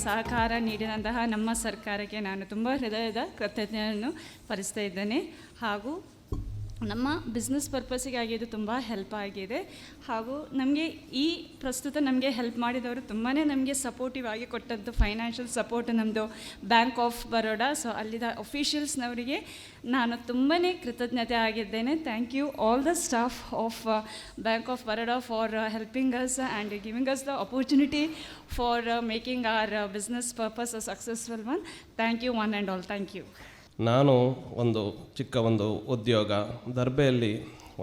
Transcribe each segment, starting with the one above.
ಸಹಕಾರ ನೀಡಿದಂತಹ ನಮ್ಮ ಸರ್ಕಾರಕ್ಕೆ ನಾನು ತುಂಬ ಹೃದಯದ ಕೃತಜ್ಞತೆಯನ್ನು ಪರಿಸ್ತಾ ಇದ್ದೇನೆ. ಹಾಗೂ ನಮ್ಮ ಬಿಸ್ನೆಸ್ ಪರ್ಪಸ್ಸಿಗಾಗಿ ಇದು ತುಂಬ ಹೆಲ್ಪ್ ಆಗಿದೆ. ಹಾಗೂ ನಮಗೆ ಈ ಪ್ರಸ್ತುತ ನಮಗೆ ಹೆಲ್ಪ್ ಮಾಡಿದವರು ತುಂಬಾ ನಮಗೆ ಸಪೋರ್ಟಿವ್ ಆಗಿ ಕೊಟ್ಟದ್ದು ಫೈನಾನ್ಷಿಯಲ್ ಸಪೋರ್ಟ್ ನಮ್ಮದು ಬ್ಯಾಂಕ್ ಆಫ್ ಬರೋಡಾ. ಸೊ ಅಲ್ಲಿನ ಅಫಿಷಿಯಲ್ಸ್ನವರಿಗೆ ನಾನು ತುಂಬಾ ಕೃತಜ್ಞತೆ ಆಗಿದ್ದೇನೆ. Thank you all the staff of Bank of Baroda for helping us and giving us the opportunity for making our business purpose a successful one. Thank you one and all. Thank you. ನಾನು ಚಿಕ್ಕ ಉದ್ಯೋಗ ದರ್ಬೆಯಲ್ಲಿ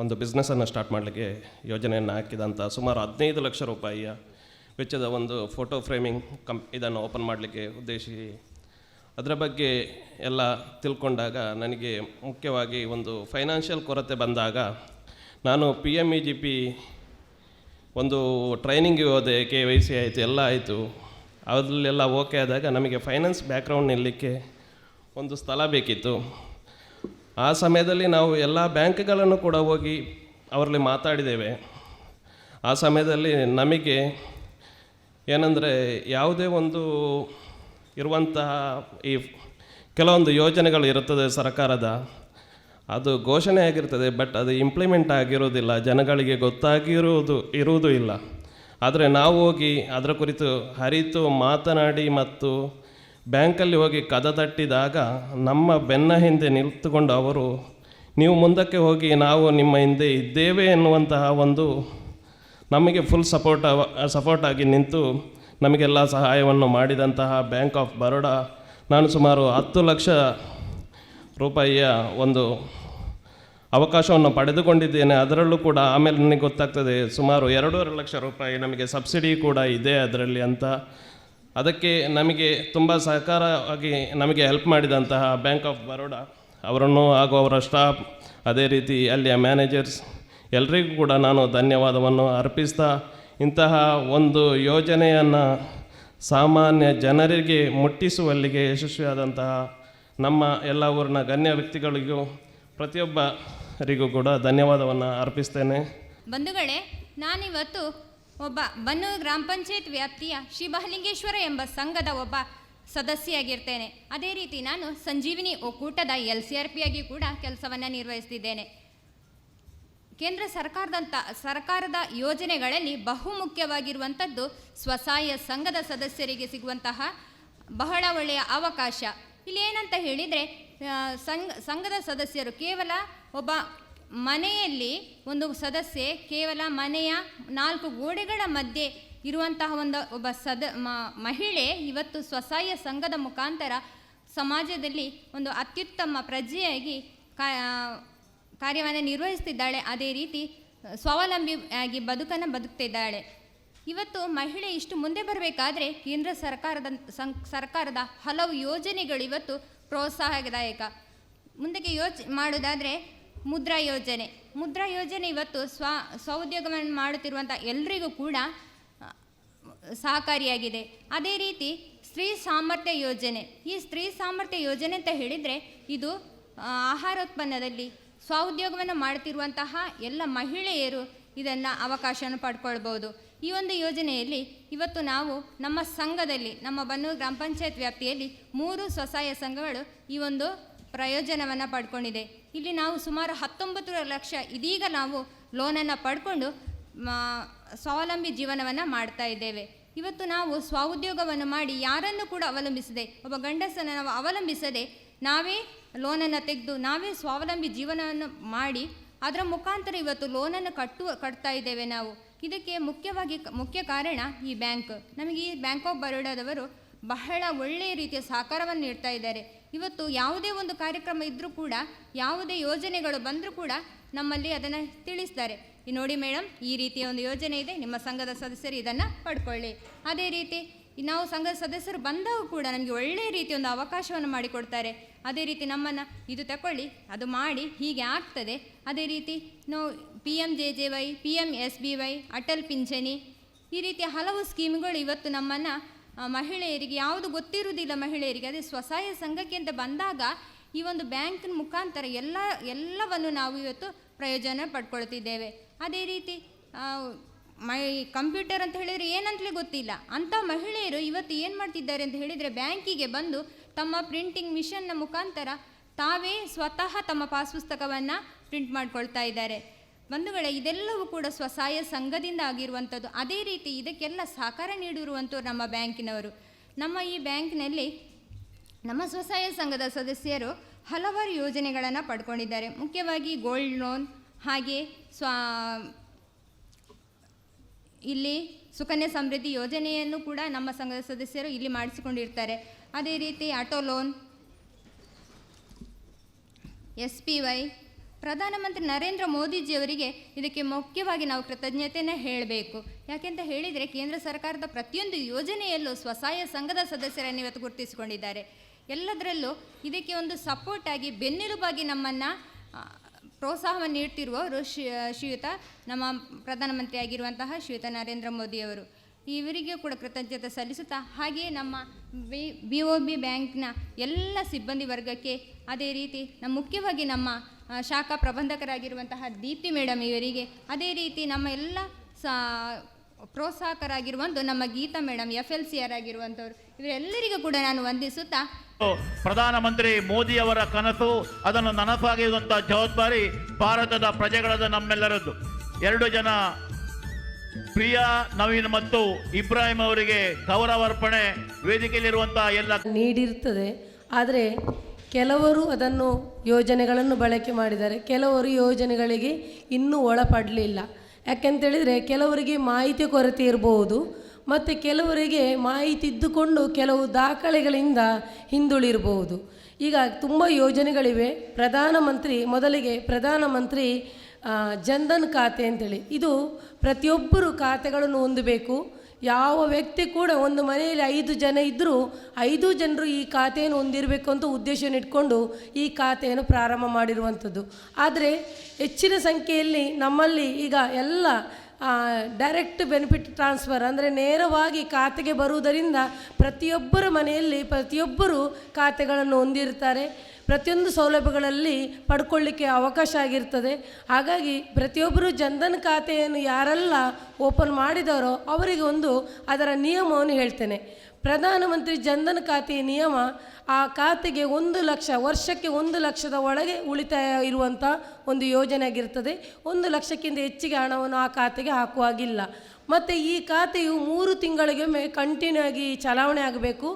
ಒಂದು ಬಿಸ್ನೆಸ್ಸನ್ನು start ಮಾಡಲಿಕ್ಕೆ ಯೋಜನೆಯನ್ನು ಹಾಕಿದಂಥ ಸುಮಾರು 15 ಲಕ್ಷ ರೂಪಾಯಿಯ ವೆಚ್ಚದ ಒಂದು ಫೋಟೋ ಫ್ರೇಮಿಂಗ್ ಇದನ್ನು ಓಪನ್ ಮಾಡಲಿಕ್ಕೆ ಉದ್ದೇಶಿಸಿ ಅದರ ಬಗ್ಗೆ ಎಲ್ಲ ತಿಳ್ಕೊಂಡಾಗ ನನಗೆ ಮುಖ್ಯವಾಗಿ ಒಂದು ಫೈನಾನ್ಷಿಯಲ್ ಕೊರತೆ ಬಂದಾಗ ನಾನು PMEGP ಒಂದು ಟ್ರೈನಿಂಗ್ ಹೋದೆ, KYC ಆಯಿತು, ಎಲ್ಲ ಆಯಿತು. ಅದರಲ್ಲೆಲ್ಲ ಓಕೆ ಆದಾಗ ನಮಗೆ ಫೈನಾನ್ಸ್ ಬ್ಯಾಕ್ಗ್ರೌಂಡ್ ನಿಲ್ಲಲಿಕ್ಕೆ ಒಂದು ಸ್ಥಳ ಬೇಕಿತ್ತು. ಆ ಸಮಯದಲ್ಲಿ ನಾವು ಎಲ್ಲ ಬ್ಯಾಂಕ್ಗಳನ್ನು ಕೂಡ ಹೋಗಿ ಅವರಲ್ಲಿ ಮಾತಾಡಿದ್ದೇವೆ. ಆ ಸಮಯದಲ್ಲಿ ನಮಗೆ ಏನಂದರೆ ಯಾವುದೇ ಒಂದು ಇರುವಂತಹ ಈ ಕೆಲವೊಂದು ಯೋಜನೆಗಳು ಇರುತ್ತದೆ ಸರ್ಕಾರದ, ಅದು ಘೋಷಣೆ ಆಗಿರ್ತದೆ, ಬಟ್ ಅದು ಇಂಪ್ಲಿಮೆಂಟ್ ಆಗಿರೋದಿಲ್ಲ, ಜನಗಳಿಗೆ ಇರುವುದೂ ಇಲ್ಲ. ಆದರೆ ನಾವು ಹೋಗಿ ಅದರ ಕುರಿತು ಅರಿತು ಮಾತನಾಡಿ ಮತ್ತು ಬ್ಯಾಂಕಲ್ಲಿ ಹೋಗಿ ಕದ ತಟ್ಟಿದಾಗ ನಮ್ಮ ಬೆನ್ನ ಹಿಂದೆ ನಿಂತುಕೊಂಡು ಅವರು ನೀವು ಮುಂದಕ್ಕೆ ಹೋಗಿ ನಾವು ನಿಮ್ಮ ಹಿಂದೆ ಇದ್ದೇವೆ ಎನ್ನುವಂತಹ ಒಂದು ನಮಗೆ ಫುಲ್ ಸಪೋರ್ಟ್ ಆಗಿ ನಿಂತು ನಮಗೆಲ್ಲ ಸಹಾಯವನ್ನು ಮಾಡಿದಂತಹ ಬ್ಯಾಂಕ್ ಆಫ್ ಬರೋಡಾ ನಾನು ಸುಮಾರು 10 ಲಕ್ಷ ರೂಪಾಯಿಯ ಒಂದು ಅವಕಾಶವನ್ನು ಪಡೆದುಕೊಂಡಿದ್ದೇನೆ. ಅದರಲ್ಲೂ ಕೂಡ ಆಮೇಲೆ ನನಗೆ ಗೊತ್ತಾಗ್ತದೆ ಸುಮಾರು 2.5 ಲಕ್ಷ ರೂಪಾಯಿ ನಮಗೆ ಸಬ್ಸಿಡಿ ಕೂಡ ಇದೆ ಅದರಲ್ಲಿ ಅಂತ. ಅದಕ್ಕೆ ನಮಗೆ ತುಂಬ ಸಹಕಾರವಾಗಿ ನಮಗೆ ಹೆಲ್ಪ್ ಮಾಡಿದಂತಹ ಬ್ಯಾಂಕ್ ಆಫ್ ಬರೋಡಾ ಅವರನ್ನು ಹಾಗೂ ಅವರ ಸ್ಟಾಫ್, ಅದೇ ರೀತಿ ಅಲ್ಲಿಯ ಮ್ಯಾನೇಜರ್ಸ್ ಎಲ್ಲರಿಗೂ ಕೂಡ ನಾನು ಧನ್ಯವಾದವನ್ನು ಅರ್ಪಿಸ್ತಾ ಇಂತಹ ಒಂದು ಯೋಜನೆಯನ್ನು ಸಾಮಾನ್ಯ ಜನರಿಗೆ ಮುಟ್ಟಿಸುವಲ್ಲಿಗೆ ಯಶಸ್ವಿಯಾದಂತಹ ನಮ್ಮ ಎಲ್ಲ ಊರಿನ ಗಣ್ಯ ವ್ಯಕ್ತಿಗಳಿಗೂ ಪ್ರತಿಯೊಬ್ಬರಿಗೂ ಕೂಡ ಧನ್ಯವಾದವನ್ನು ಅರ್ಪಿಸ್ತೇನೆ. ಬಂಧುಗಳೇ, ನಾನಿವತ್ತು ಒಬ್ಬ ಬನ್ನೂರು ಗ್ರಾಮ ಪಂಚಾಯತ್ ವ್ಯಾಪ್ತಿಯ ಶ್ರೀ ಬಹಲಿಂಗೇಶ್ವರ ಎಂಬ ಸಂಘದ ಒಬ್ಬ ಸದಸ್ಯೆಯಾಗಿರ್ತೇನೆ. ಅದೇ ರೀತಿ ನಾನು ಸಂಜೀವಿನಿ ಒಕ್ಕೂಟದ LCRP ಆಗಿ ಕೂಡ ಕೆಲಸವನ್ನು ನಿರ್ವಹಿಸ್ತಿದ್ದೇನೆ. ಕೇಂದ್ರ ಸರ್ಕಾರದ ಯೋಜನೆಗಳಲ್ಲಿ ಬಹುಮುಖ್ಯವಾಗಿರುವಂಥದ್ದು ಸ್ವಸಹಾಯ ಸಂಘದ ಸದಸ್ಯರಿಗೆ ಸಿಗುವಂತಹ ಬಹಳ ಒಳ್ಳೆಯ ಅವಕಾಶ. ಇಲ್ಲಿ ಏನಂತ ಹೇಳಿದರೆ, ಸಂಘದ ಸದಸ್ಯರು ಕೇವಲ ಒಬ್ಬ ಮನೆಯಲ್ಲಿ ಒಂದು ಸದಸ್ಯೆ ಕೇವಲ ಮನೆಯ 4 ಗೋಡೆಗಳ ಮಧ್ಯೆ ಇರುವಂತಹ ಒಬ್ಬ ಮಹಿಳೆ ಇವತ್ತು ಸ್ವಸಹಾಯ ಸಂಘದ ಮುಖಾಂತರ ಸಮಾಜದಲ್ಲಿ ಒಂದು ಅತ್ಯುತ್ತಮ ಪ್ರಜೆಯಾಗಿ ಕಾರ್ಯವನ್ನು ನಿರ್ವಹಿಸ್ತಿದ್ದಾಳೆ. ಅದೇ ರೀತಿ ಸ್ವಾವಲಂಬಿಯಾಗಿ ಬದುಕ್ತಿದ್ದಾಳೆ. ಇವತ್ತು ಮಹಿಳೆ ಇಷ್ಟು ಮುಂದೆ ಬರಬೇಕಾದ್ರೆ ಕೇಂದ್ರ ಸರ್ಕಾರದ ಹಲವು ಯೋಜನೆಗಳು ಇವತ್ತು ಪ್ರೋತ್ಸಾಹದಾಯಕ. ಮುಂದಕ್ಕೆ ಮಾಡೋದಾದರೆ ಮುದ್ರಾ ಯೋಜನೆ ಇವತ್ತು ಸ್ವಉದ್ಯೋಗವನ್ನು ಮಾಡುತ್ತಿರುವಂಥ ಎಲ್ಲರಿಗೂ ಕೂಡ ಸಹಕಾರಿಯಾಗಿದೆ. ಅದೇ ರೀತಿ ಸ್ತ್ರೀ ಸಾಮರ್ಥ್ಯ ಯೋಜನೆ. ಈ ಸ್ತ್ರೀ ಸಾಮರ್ಥ್ಯ ಯೋಜನೆ ಅಂತ ಹೇಳಿದರೆ ಇದು ಆಹಾರೋತ್ಪನ್ನದಲ್ಲಿ ಸ್ವಉದ್ಯೋಗವನ್ನು ಮಾಡುತ್ತಿರುವಂತಹ ಎಲ್ಲ ಮಹಿಳೆಯರು ಇದನ್ನು ಅವಕಾಶವನ್ನು ಪಡ್ಕೊಳ್ಬೋದು. ಈ ಒಂದು ಯೋಜನೆಯಲ್ಲಿ ಇವತ್ತು ನಾವು ನಮ್ಮ ಸಂಘದಲ್ಲಿ, ನಮ್ಮ ಬನ್ನೂರು ಗ್ರಾಮ ಪಂಚಾಯತ್ ವ್ಯಾಪ್ತಿಯಲ್ಲಿ 3 ಸ್ವಸಹಾಯ ಸಂಘಗಳು ಈ ಒಂದು ಪ್ರಯೋಜನವನ್ನು ಪಡ್ಕೊಂಡಿದೆ. ಇಲ್ಲಿ ನಾವು ಸುಮಾರು 19 ಲಕ್ಷ ಇದೀಗ ನಾವು ಲೋನನ್ನು ಪಡ್ಕೊಂಡು ಸ್ವಾವಲಂಬಿ ಜೀವನವನ್ನು ಮಾಡ್ತಾ ಇದ್ದೇವೆ. ಇವತ್ತು ನಾವು ಸ್ವಉದ್ಯೋಗವನ್ನು ಮಾಡಿ ಯಾರನ್ನು ಕೂಡ ಅವಲಂಬಿಸದೆ, ಒಬ್ಬ ಗಂಡಸನ್ನು ನಾವು ಅವಲಂಬಿಸದೆ ನಾವೇ ಲೋನನ್ನು ತೆಗೆದು ನಾವೇ ಸ್ವಾವಲಂಬಿ ಜೀವನವನ್ನು ಮಾಡಿ ಅದರ ಮುಖಾಂತರ ಇವತ್ತು ಲೋನನ್ನು ಕಟ್ತಾ ಇದ್ದೇವೆ ನಾವು. ಇದಕ್ಕೆ ಮುಖ್ಯ ಕಾರಣ ಈ ಬ್ಯಾಂಕ್. ನಮಗೆ ಈ ಬ್ಯಾಂಕ್ ಆಫ್ ಬರೋಡಾದವರು ಬಹಳ ಒಳ್ಳೆಯ ರೀತಿಯ ಸಹಕಾರವನ್ನು ನೀಡ್ತಾ ಇದ್ದಾರೆ. ಇವತ್ತು ಯಾವುದೇ ಒಂದು ಕಾರ್ಯಕ್ರಮ ಇದ್ದರೂ ಕೂಡ, ಯಾವುದೇ ಯೋಜನೆಗಳು ಬಂದರೂ ಕೂಡ ನಮ್ಮಲ್ಲಿ ಅದನ್ನು ತಿಳಿಸ್ತಾರೆ. ನೋಡಿ ಮೇಡಮ್, ಈ ರೀತಿಯ ಒಂದು ಯೋಜನೆ ಇದೆ, ನಿಮ್ಮ ಸಂಘದ ಸದಸ್ಯರು ಇದನ್ನು ಪಡ್ಕೊಳ್ಳಿ. ಅದೇ ರೀತಿ ನಾವು ಸಂಘದ ಸದಸ್ಯರು ಬಂದಾಗ ಕೂಡ ನಮಗೆ ಒಳ್ಳೆಯ ರೀತಿ ಒಂದು ಅವಕಾಶವನ್ನು ಮಾಡಿಕೊಡ್ತಾರೆ. ಅದೇ ರೀತಿ ನಮ್ಮನ್ನು ಇದು ತಗೊಳ್ಳಿ, ಅದು ಮಾಡಿ, ಹೀಗೆ ಆಗ್ತದೆ. ಅದೇ ರೀತಿ ನಾವು PMJJY, PMSBY, ಅಟಲ್ ಪಿಂಚಣಿ, ಈ ರೀತಿಯ ಹಲವು ಸ್ಕೀಮ್ಗಳು ಇವತ್ತು ನಮ್ಮನ್ನು ಮಹಿಳೆಯರಿಗೆ ಯಾವುದು ಗೊತ್ತಿರುವುದಿಲ್ಲ ಮಹಿಳೆಯರಿಗೆ. ಅದೇ ಸ್ವಸಹಾಯ ಸಂಘಕ್ಕೆ ಅಂತ ಬಂದಾಗ ಈ ಒಂದು ಬ್ಯಾಂಕಿನ ಮುಖಾಂತರ ಎಲ್ಲವನ್ನು ನಾವು ಇವತ್ತು ಪ್ರಯೋಜನ ಪಡ್ಕೊಳ್ತಿದ್ದೇವೆ. ಅದೇ ರೀತಿ ಕಂಪ್ಯೂಟರ್ ಅಂತ ಹೇಳಿದರೆ ಏನಂತಲೇ ಗೊತ್ತಿಲ್ಲ ಅಂಥ ಮಹಿಳೆಯರು ಇವತ್ತು ಏನು ಮಾಡ್ತಿದ್ದಾರೆ ಅಂತ ಹೇಳಿದರೆ ಬ್ಯಾಂಕಿಗೆ ಬಂದು ತಮ್ಮ ಪ್ರಿಂಟಿಂಗ್ ಮಿಷನ್ನ ಮುಖಾಂತರ ತಾವೇ ಸ್ವತಃ ತಮ್ಮ ಪಾಸ್ ಪುಸ್ತಕವನ್ನು ಪ್ರಿಂಟ್ ಮಾಡ್ಕೊಳ್ತಾ ಇದ್ದಾರೆ. ಬಂಧುಗಳೇ, ಇದೆಲ್ಲವೂ ಕೂಡ ಸ್ವಸಹಾಯ ಸಂಘದಿಂದ ಆಗಿರುವಂಥದ್ದು. ಅದೇ ರೀತಿ ಇದಕ್ಕೆಲ್ಲ ಸಹಕಾರ ನೀಡಿರುವಂಥವ್ರು ನಮ್ಮ ಬ್ಯಾಂಕಿನವರು. ನಮ್ಮ ಈ ಬ್ಯಾಂಕ್ನಲ್ಲಿ ನಮ್ಮ ಸ್ವಸಹಾಯ ಸಂಘದ ಸದಸ್ಯರು ಹಲವಾರು ಯೋಜನೆಗಳನ್ನು ಪಡ್ಕೊಂಡಿದ್ದಾರೆ. ಮುಖ್ಯವಾಗಿ ಗೋಲ್ಡ್ ಲೋನ್, ಹಾಗೆ ಇಲ್ಲಿ ಸುಕನ್ಯಾ ಸಮೃದ್ಧಿ ಯೋಜನೆಯನ್ನು ಕೂಡ ನಮ್ಮ ಸಂಘದ ಸದಸ್ಯರು ಇಲ್ಲಿ ಮಾಡಿಸಿಕೊಂಡಿರ್ತಾರೆ. ಅದೇ ರೀತಿ ಆಟೋ ಲೋನ್, SPY. ಪ್ರಧಾನಮಂತ್ರಿ ನರೇಂದ್ರ ಮೋದಿಜಿಯವರಿಗೆ ಇದಕ್ಕೆ ಮುಖ್ಯವಾಗಿ ನಾವು ಕೃತಜ್ಞತೆಯನ್ನು ಹೇಳಬೇಕು. ಯಾಕೆಂತ ಹೇಳಿದರೆ ಕೇಂದ್ರ ಸರ್ಕಾರದ ಪ್ರತಿಯೊಂದು ಯೋಜನೆಯಲ್ಲೂ ಸ್ವಸಹಾಯ ಸಂಘದ ಸದಸ್ಯರನ್ನು ಇವತ್ತು ಗುರುತಿಸಿಕೊಂಡಿದ್ದಾರೆ. ಎಲ್ಲದರಲ್ಲೂ ಇದಕ್ಕೆ ಒಂದು ಸಪೋರ್ಟಾಗಿ ಬೆನ್ನೆಲುಬಾಗಿ ನಮ್ಮನ್ನು ಪ್ರೋತ್ಸಾಹವನ್ನು ನೀಡ್ತಿರುವವರು ಶ್ರೀಯುತ ನಮ್ಮ ಪ್ರಧಾನಮಂತ್ರಿ ಆಗಿರುವಂತಹ ಶ್ರೀಯುತ ನರೇಂದ್ರ ಮೋದಿಯವರು. ಇವರಿಗೂ ಕೂಡ ಕೃತಜ್ಞತೆ ಸಲ್ಲಿಸುತ್ತಾ, ಹಾಗೆಯೇ ನಮ್ಮ BOB ಬ್ಯಾಂಕ್ನ ಎಲ್ಲ ಸಿಬ್ಬಂದಿ ವರ್ಗಕ್ಕೆ, ಅದೇ ರೀತಿ ಮುಖ್ಯವಾಗಿ ನಮ್ಮ ಶಾಖಾ ಪ್ರಬಂಧಕರಾಗಿರುವಂತಹ ದೀಪ್ತಿ ಮೇಡಮ್ ಇವರಿಗೆ, ಅದೇ ರೀತಿ ನಮ್ಮ ಎಲ್ಲ ಪ್ರೋತ್ಸಾಹಕರಾಗಿರುವಂಥ ನಮ್ಮ ಗೀತಾ ಮೇಡಮ್ FLCR ಆಗಿರುವಂಥವ್ರು, ಇವರೆಲ್ಲರಿಗೂ ಕೂಡ ನಾನು ವಂದಿಸುತ್ತಾ, ಪ್ರಧಾನಮಂತ್ರಿ ಮೋದಿಯವರ ಕನಸು ಅದನ್ನು ನನಸಾಗಿರುವಂಥ ಜವಾಬ್ದಾರಿ ಭಾರತದ ಪ್ರಜೆಗಳದ ನಮ್ಮೆಲ್ಲರದ್ದು. 2 ಜನ ಪ್ರಿಯಾ ನವೀನ್ ಮತ್ತು ಇಬ್ರಾಹಿಂ ಅವರಿಗೆ ಗೌರವಾರ್ಪಣೆ ವೇದಿಕೆಯಲ್ಲಿರುವಂತಹ ಎಲ್ಲ ನೀಡಿರ್ತದೆ. ಆದರೆ ಕೆಲವರು ಅದನ್ನು ಯೋಜನೆಗಳನ್ನು ಬಳಕೆ ಮಾಡಿದ್ದಾರೆ, ಕೆಲವರು ಯೋಜನೆಗಳಿಗೆ ಇನ್ನೂ ಒಳಪಡಲಿಲ್ಲ. ಯಾಕೆಂತೇಳಿದರೆ ಕೆಲವರಿಗೆ ಮಾಹಿತಿ ಕೊರತೆ ಇರಬಹುದು, ಮತ್ತು ಕೆಲವರಿಗೆ ಮಾಹಿತಿ ಇದ್ದುಕೊಂಡು ಕೆಲವು ದಾಖಲೆಗಳಿಂದ ಹಿಂದುಳಿರಬಹುದು. ಈಗ ತುಂಬ ಯೋಜನೆಗಳಿವೆ. ಮೊದಲಿಗೆ ಪ್ರಧಾನಮಂತ್ರಿ ಜನ್ಧನ್ ಖಾತೆ ಅಂತೇಳಿ, ಇದು ಪ್ರತಿಯೊಬ್ಬರು ಖಾತೆಗಳನ್ನು ಹೊಂದಬೇಕು. ಯಾವ ವ್ಯಕ್ತಿ ಕೂಡ ಒಂದು ಮನೆಯಲ್ಲಿ 5 ಜನ ಇದ್ದರೂ 5 ಜನರು ಈ ಖಾತೆಯನ್ನು ಹೊಂದಿರಬೇಕು ಅಂತ ಉದ್ದೇಶವನ್ನು ಇಟ್ಕೊಂಡು ಈ ಖಾತೆಯನ್ನು ಪ್ರಾರಂಭ ಮಾಡಿರುವಂಥದ್ದು. ಆದರೆ ಹೆಚ್ಚಿನ ಸಂಖ್ಯೆಯಲ್ಲಿ ನಮ್ಮಲ್ಲಿ ಈಗ ಎಲ್ಲ ಡೈರೆಕ್ಟ್ ಬೆನಿಫಿಟ್ ಟ್ರಾನ್ಸ್ಫರ್ ಅಂದರೆ ನೇರವಾಗಿ ಖಾತೆಗೆ ಬರುವುದರಿಂದ ಪ್ರತಿಯೊಬ್ಬರ ಮನೆಯಲ್ಲಿ ಪ್ರತಿಯೊಬ್ಬರು ಖಾತೆಗಳನ್ನು ಹೊಂದಿರ್ತಾರೆ. ಪ್ರತಿಯೊಂದು ಸೌಲಭ್ಯಗಳಲ್ಲಿ ಪಡ್ಕೊಳ್ಳಿಕ್ಕೆ ಅವಕಾಶ ಆಗಿರ್ತದೆ. ಹಾಗಾಗಿ ಪ್ರತಿಯೊಬ್ಬರು ಜನ್ಧನ್ ಖಾತೆಯನ್ನು ಯಾರೆಲ್ಲ ಓಪನ್ ಮಾಡಿದವರೋ ಅವರಿಗೆ ಅದರ ನಿಯಮವನ್ನು ಹೇಳ್ತೇನೆ. ಪ್ರಧಾನಮಂತ್ರಿ ಜನ್ಧನ್ ಖಾತೆಯ ನಿಯಮ, ಆ ಖಾತೆಗೆ 1 ಲಕ್ಷ, ವರ್ಷಕ್ಕೆ 1 ಲಕ್ಷದ ಒಳಗೆ ಉಳಿತಾಯ ಇರುವಂಥ ಒಂದು ಯೋಜನೆ ಆಗಿರ್ತದೆ. 1 ಲಕ್ಷಕ್ಕಿಂತ ಹೆಚ್ಚಿಗೆ ಹಣವನ್ನು ಆ ಖಾತೆಗೆ ಹಾಕುವಾಗಿಲ್ಲ. ಮತ್ತು ಈ ಖಾತೆಯು 3 ತಿಂಗಳಿಗೊಮ್ಮೆ ಕಂಟಿನ್ಯೂ ಆಗಿ ಚಲಾವಣೆ ಆಗಬೇಕು.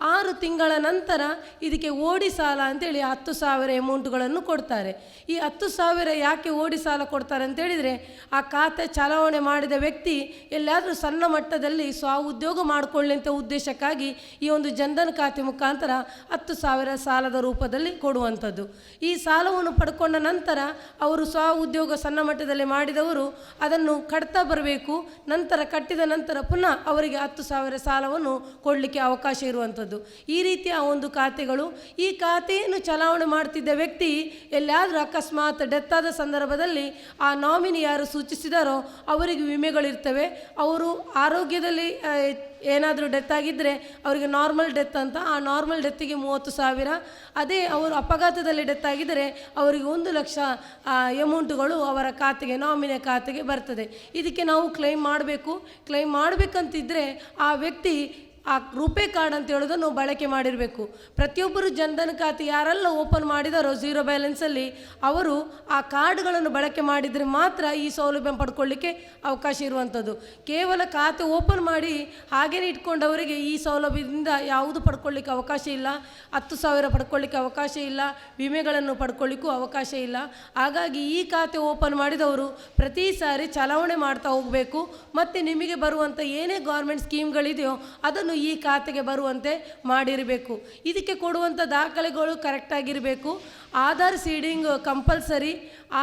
6 ತಿಂಗಳ ನಂತರ ಇದಕ್ಕೆ ಓಡಿ ಸಾಲ ಅಂತೇಳಿ 10,000 ಅಮೌಂಟ್ಗಳನ್ನು ಕೊಡ್ತಾರೆ. ಈ 10,000 ಯಾಕೆ ಓಡಿ ಸಾಲ ಕೊಡ್ತಾರೆ ಅಂತೇಳಿದರೆ, ಆ ಖಾತೆ ಚಲಾವಣೆ ಮಾಡಿದ ವ್ಯಕ್ತಿ ಎಲ್ಲಾದರೂ ಸಣ್ಣ ಮಟ್ಟದಲ್ಲಿ ಉದ್ಯೋಗ ಮಾಡಿಕೊಳ್ಳಿ ಅಂತ ಉದ್ದೇಶಕ್ಕಾಗಿ ಈ ಒಂದು ಜನ್ಧನ್ ಖಾತೆ ಮುಖಾಂತರ 10,000 ಸಾಲದ ರೂಪದಲ್ಲಿ ಕೊಡುವಂಥದ್ದು. ಈ ಸಾಲವನ್ನು ಪಡ್ಕೊಂಡ ನಂತರ ಅವರು ಉದ್ಯೋಗ ಸಣ್ಣ ಮಟ್ಟದಲ್ಲಿ ಮಾಡಿದವರು ಅದನ್ನು ಕಟ್ತಾ ಬರಬೇಕು. ನಂತರ ಕಟ್ಟಿದ ನಂತರ ಪುನಃ ಅವರಿಗೆ 10,000 ಸಾಲವನ್ನು ಕೊಡಲಿಕ್ಕೆ ಅವಕಾಶ ಇರುವಂಥದ್ದು. ಈ ರೀತಿಯ ಒಂದು ಖಾತೆಗಳು. ಈ ಖಾತೆಯನ್ನು ಚಲಾವಣೆ ಮಾಡ್ತಿದ್ದ ವ್ಯಕ್ತಿ ಎಲ್ಲಾದರೂ ಅಕಸ್ಮಾತ್ ಡೆತ್ ಆದ ಸಂದರ್ಭದಲ್ಲಿ ಆ ನಾಮಿನಿ ಯಾರು ಸೂಚಿಸಿದಾರೋ ಅವರಿಗೆ ವಿಮೆಗಳಿರ್ತವೆ. ಅವರು ಆರೋಗ್ಯದಲ್ಲಿ ಏನಾದರೂ ಡೆತ್ ಆಗಿದ್ದರೆ ಅವರಿಗೆ ನಾರ್ಮಲ್ ಡೆತ್ ಅಂತ, ಆ ನಾರ್ಮಲ್ ಡೆತ್ತಿಗೆ 30,000. ಅದೇ ಅವರು ಅಪಘಾತದಲ್ಲಿ ಡೆತ್ ಆಗಿದ್ದರೆ ಅವರಿಗೆ 1 ಲಕ್ಷ ಅಮೌಂಟುಗಳು ಅವರ ಖಾತೆಗೆ, ನಾಮಿನಿ ಖಾತೆಗೆ ಬರ್ತದೆ. ಇದಕ್ಕೆ ನಾವು ಕ್ಲೈಮ್ ಮಾಡಬೇಕು. ಕ್ಲೈಮ್ ಮಾಡಬೇಕಂತಿದ್ದರೆ ಆ ವ್ಯಕ್ತಿ ಆ ರೂಪೇ ಕಾರ್ಡ್ ಅಂತ ಹೇಳೋದನ್ನು ಬಳಕೆ ಮಾಡಿರಬೇಕು. ಪ್ರತಿಯೊಬ್ಬರು ಜನ್ಧನ್ ಖಾತೆ ಯಾರೆಲ್ಲ ಓಪನ್ ಮಾಡಿದಾರೋ ಝೀರೋ ಬ್ಯಾಲೆನ್ಸಲ್ಲಿ ಅವರು ಆ ಕಾರ್ಡ್ಗಳನ್ನು ಬಳಕೆ ಮಾಡಿದರೆ ಮಾತ್ರ ಈ ಸೌಲಭ್ಯ ಪಡ್ಕೊಳ್ಳಿಕ್ಕೆ ಅವಕಾಶ ಇರುವಂಥದ್ದು. ಕೇವಲ ಖಾತೆ ಓಪನ್ ಮಾಡಿ ಹಾಗೇನೆ ಇಟ್ಕೊಂಡವರಿಗೆ ಈ ಸೌಲಭ್ಯದಿಂದ ಯಾವುದು ಪಡ್ಕೊಳ್ಳಿಕ್ಕೆ ಅವಕಾಶ ಇಲ್ಲ. 10,000 ಪಡ್ಕೊಳ್ಳಿಕ್ಕೆ ಅವಕಾಶ ಇಲ್ಲ, ವಿಮೆಗಳನ್ನು ಪಡ್ಕೊಳ್ಳಿಕ್ಕೂ ಅವಕಾಶ ಇಲ್ಲ. ಹಾಗಾಗಿ ಈ ಖಾತೆ ಓಪನ್ ಮಾಡಿದವರು ಪ್ರತಿ ಸಾರಿ ಚಲಾವಣೆ ಮಾಡ್ತಾ ಹೋಗಬೇಕು. ಮತ್ತು ನಿಮಗೆ ಬರುವಂಥ ಏನೇ ಗೌರ್ಮೆಂಟ್ ಸ್ಕೀಮ್ಗಳಿದೆಯೋ ಅದನ್ನು ಈ ಖಾತೆಗೆ ಬರುವಂತೆ ಮಾಡಿರಬೇಕು. ಇದಕ್ಕೆ ಕೊಡುವಂಥ ದಾಖಲೆಗಳು ಕರೆಕ್ಟಾಗಿರಬೇಕು. Aadhaar seeding compulsory.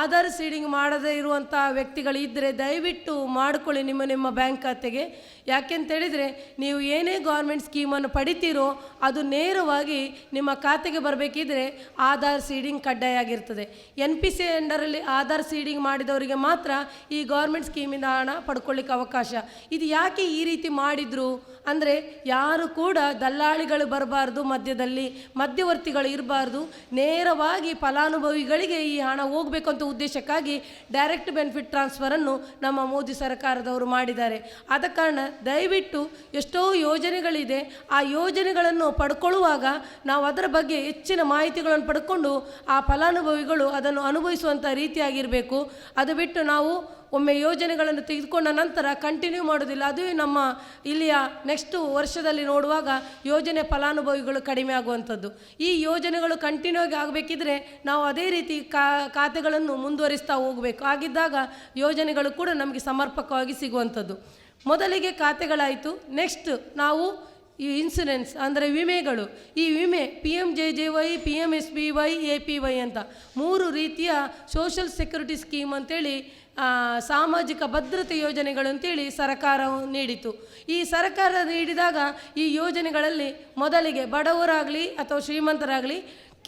Aadhaar seeding ಮಾಡದೇ ಇರುವಂಥ ವ್ಯಕ್ತಿಗಳಿದ್ದರೆ ದಯವಿಟ್ಟು ಮಾಡಿಕೊಳ್ಳಿ ನಿಮ್ಮ ಬ್ಯಾಂಕ್ ಖಾತೆಗೆ. ಯಾಕೆಂತೇಳಿದರೆ ನೀವು ಏನೇ ಗೌರ್ಮೆಂಟ್ ಸ್ಕೀಮನ್ನು ಪಡಿತೀರೋ ಅದು ನೇರವಾಗಿ ನಿಮ್ಮ ಖಾತೆಗೆ ಬರಬೇಕಿದ್ರೆ ಆಧಾರ್ ಸೀಡಿಂಗ್ ಕಡ್ಡಾಯ ಆಗಿರ್ತದೆ. NPC ಅಂಡರಲ್ಲಿ ಆಧಾರ್ ಸೀಡಿಂಗ್ ಮಾಡಿದವರಿಗೆ ಮಾತ್ರ ಈ ಗೌರ್ಮೆಂಟ್ ಸ್ಕೀಮಿಂದ ಹಣ ಪಡ್ಕೊಳ್ಳಿಕ್ಕೆ ಅವಕಾಶ. ಇದು ಯಾಕೆ ಈ ರೀತಿ ಮಾಡಿದರು ಅಂದರೆ ಯಾರು ಕೂಡ ದಲ್ಲಾಳಿಗಳು ಬರಬಾರ್ದು, ಮಧ್ಯದಲ್ಲಿ ಮಧ್ಯವರ್ತಿಗಳು ಇರಬಾರ್ದು, ನೇರವಾಗಿ ಫಲಾನುಭವಿಗಳಿಗೆ ಈ ಹಣ ಹೋಗಬೇಕು ಅಂತ ಉದ್ದೇಶಕ್ಕಾಗಿ ಡೈರೆಕ್ಟ್ ಬೆನಿಫಿಟ್ ಟ್ರಾನ್ಸ್ಫರನ್ನು ನಮ್ಮ ಮೋದಿ ಸರ್ಕಾರದವರು ಮಾಡಿದ್ದಾರೆ. ಆದ ಕಾರಣ ದಯವಿಟ್ಟು ಎಷ್ಟೋ ಯೋಜನೆಗಳಿದೆ, ಆ ಯೋಜನೆಗಳನ್ನು ಪಡ್ಕೊಳ್ಳುವಾಗ ನಾವು ಅದರ ಬಗ್ಗೆ ಹೆಚ್ಚಿನ ಮಾಹಿತಿಗಳನ್ನು ಪಡ್ಕೊಂಡು ಆ ಫಲಾನುಭವಿಗಳು ಅದನ್ನು ಅನುಭವಿಸುವಂಥ ರೀತಿಯಾಗಿರಬೇಕು. ಅದು ಬಿಟ್ಟು ನಾವು ಒಮ್ಮೆ ಯೋಜನೆಗಳನ್ನು ತೆಗೆದುಕೊಂಡ ನಂತರ ಕಂಟಿನ್ಯೂ ಮಾಡೋದಿಲ್ಲ. ಅದುವೇ ನಮ್ಮ ಇಲ್ಲಿಯ ನೆಕ್ಸ್ಟ್ ವರ್ಷದಲ್ಲಿ ನೋಡುವಾಗ ಯೋಜನೆ ಫಲಾನುಭವಿಗಳು ಕಡಿಮೆ ಆಗುವಂಥದ್ದು. ಈ ಯೋಜನೆಗಳು ಕಂಟಿನ್ಯೂ ಆಗಿ ಆಗಬೇಕಿದ್ರೆ ನಾವು ಅದೇ ರೀತಿ ಖಾತೆಗಳನ್ನು ಮುಂದುವರಿಸ್ತಾ ಹೋಗಬೇಕು. ಆಗಿದ್ದಾಗ ಯೋಜನೆಗಳು ಕೂಡ ನಮಗೆ ಸಮರ್ಪಕವಾಗಿ ಸಿಗುವಂಥದ್ದು. ಮೊದಲಿಗೆ ಖಾತೆಗಳಾಯಿತು. ನೆಕ್ಸ್ಟ್ ನಾವು ಈ ಇನ್ಸುರೆನ್ಸ್ ಅಂದರೆ ವಿಮೆಗಳು. ಈ ವಿಮೆ PMJJY, PMSBY, APY ಅಂತ 3 ರೀತಿಯ ಸೋಷಲ್ ಸೆಕ್ಯೂರಿಟಿ ಸ್ಕೀಮ್ ಅಂತೇಳಿ ಸಾಮಾಜಿಕ ಭದ್ರತೆ ಯೋಜನೆಗಳು ಅಂತೇಳಿ ಸರ್ಕಾರವು ನೀಡಿತು. ಈ ಸರ್ಕಾರ ನೀಡಿದಾಗ ಈ ಯೋಜನೆಗಳಲ್ಲಿ ಮೊದಲಿಗೆ ಬಡವರಾಗಲಿ ಅಥವಾ ಶ್ರೀಮಂತರಾಗಲಿ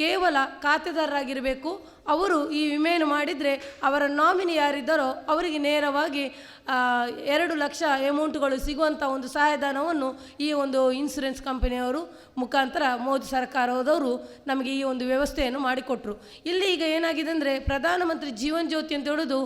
ಕೇವಲ ಖಾತೆದಾರರಾಗಿರಬೇಕು. ಅವರು ಈ ವಿಮೆಯನ್ನು ಮಾಡಿದರೆ ಅವರ ನಾಮಿನಿ ಯಾರಿದ್ದಾರೋ ಅವರಿಗೆ ನೇರವಾಗಿ 2 ಲಕ್ಷ ಅಮೌಂಟ್ಗಳು ಸಿಗುವಂಥ ಒಂದು ಸಹಾಯಧನವನ್ನು ಈ ಒಂದು ಇನ್ಸುರೆನ್ಸ್ ಕಂಪನಿಯವರು ಮುಖಾಂತರ ಮೋದಿ ಸರ್ಕಾರದವರು ನಮಗೆ ಈ ಒಂದು ವ್ಯವಸ್ಥೆಯನ್ನು ಮಾಡಿಕೊಟ್ರು. ಇಲ್ಲಿ ಈಗ ಏನಾಗಿದೆ ಅಂದರೆ ಪ್ರಧಾನಮಂತ್ರಿ ಜೀವನ್ ಜ್ಯೋತಿ ಅಂತ ಹೇಳೋದು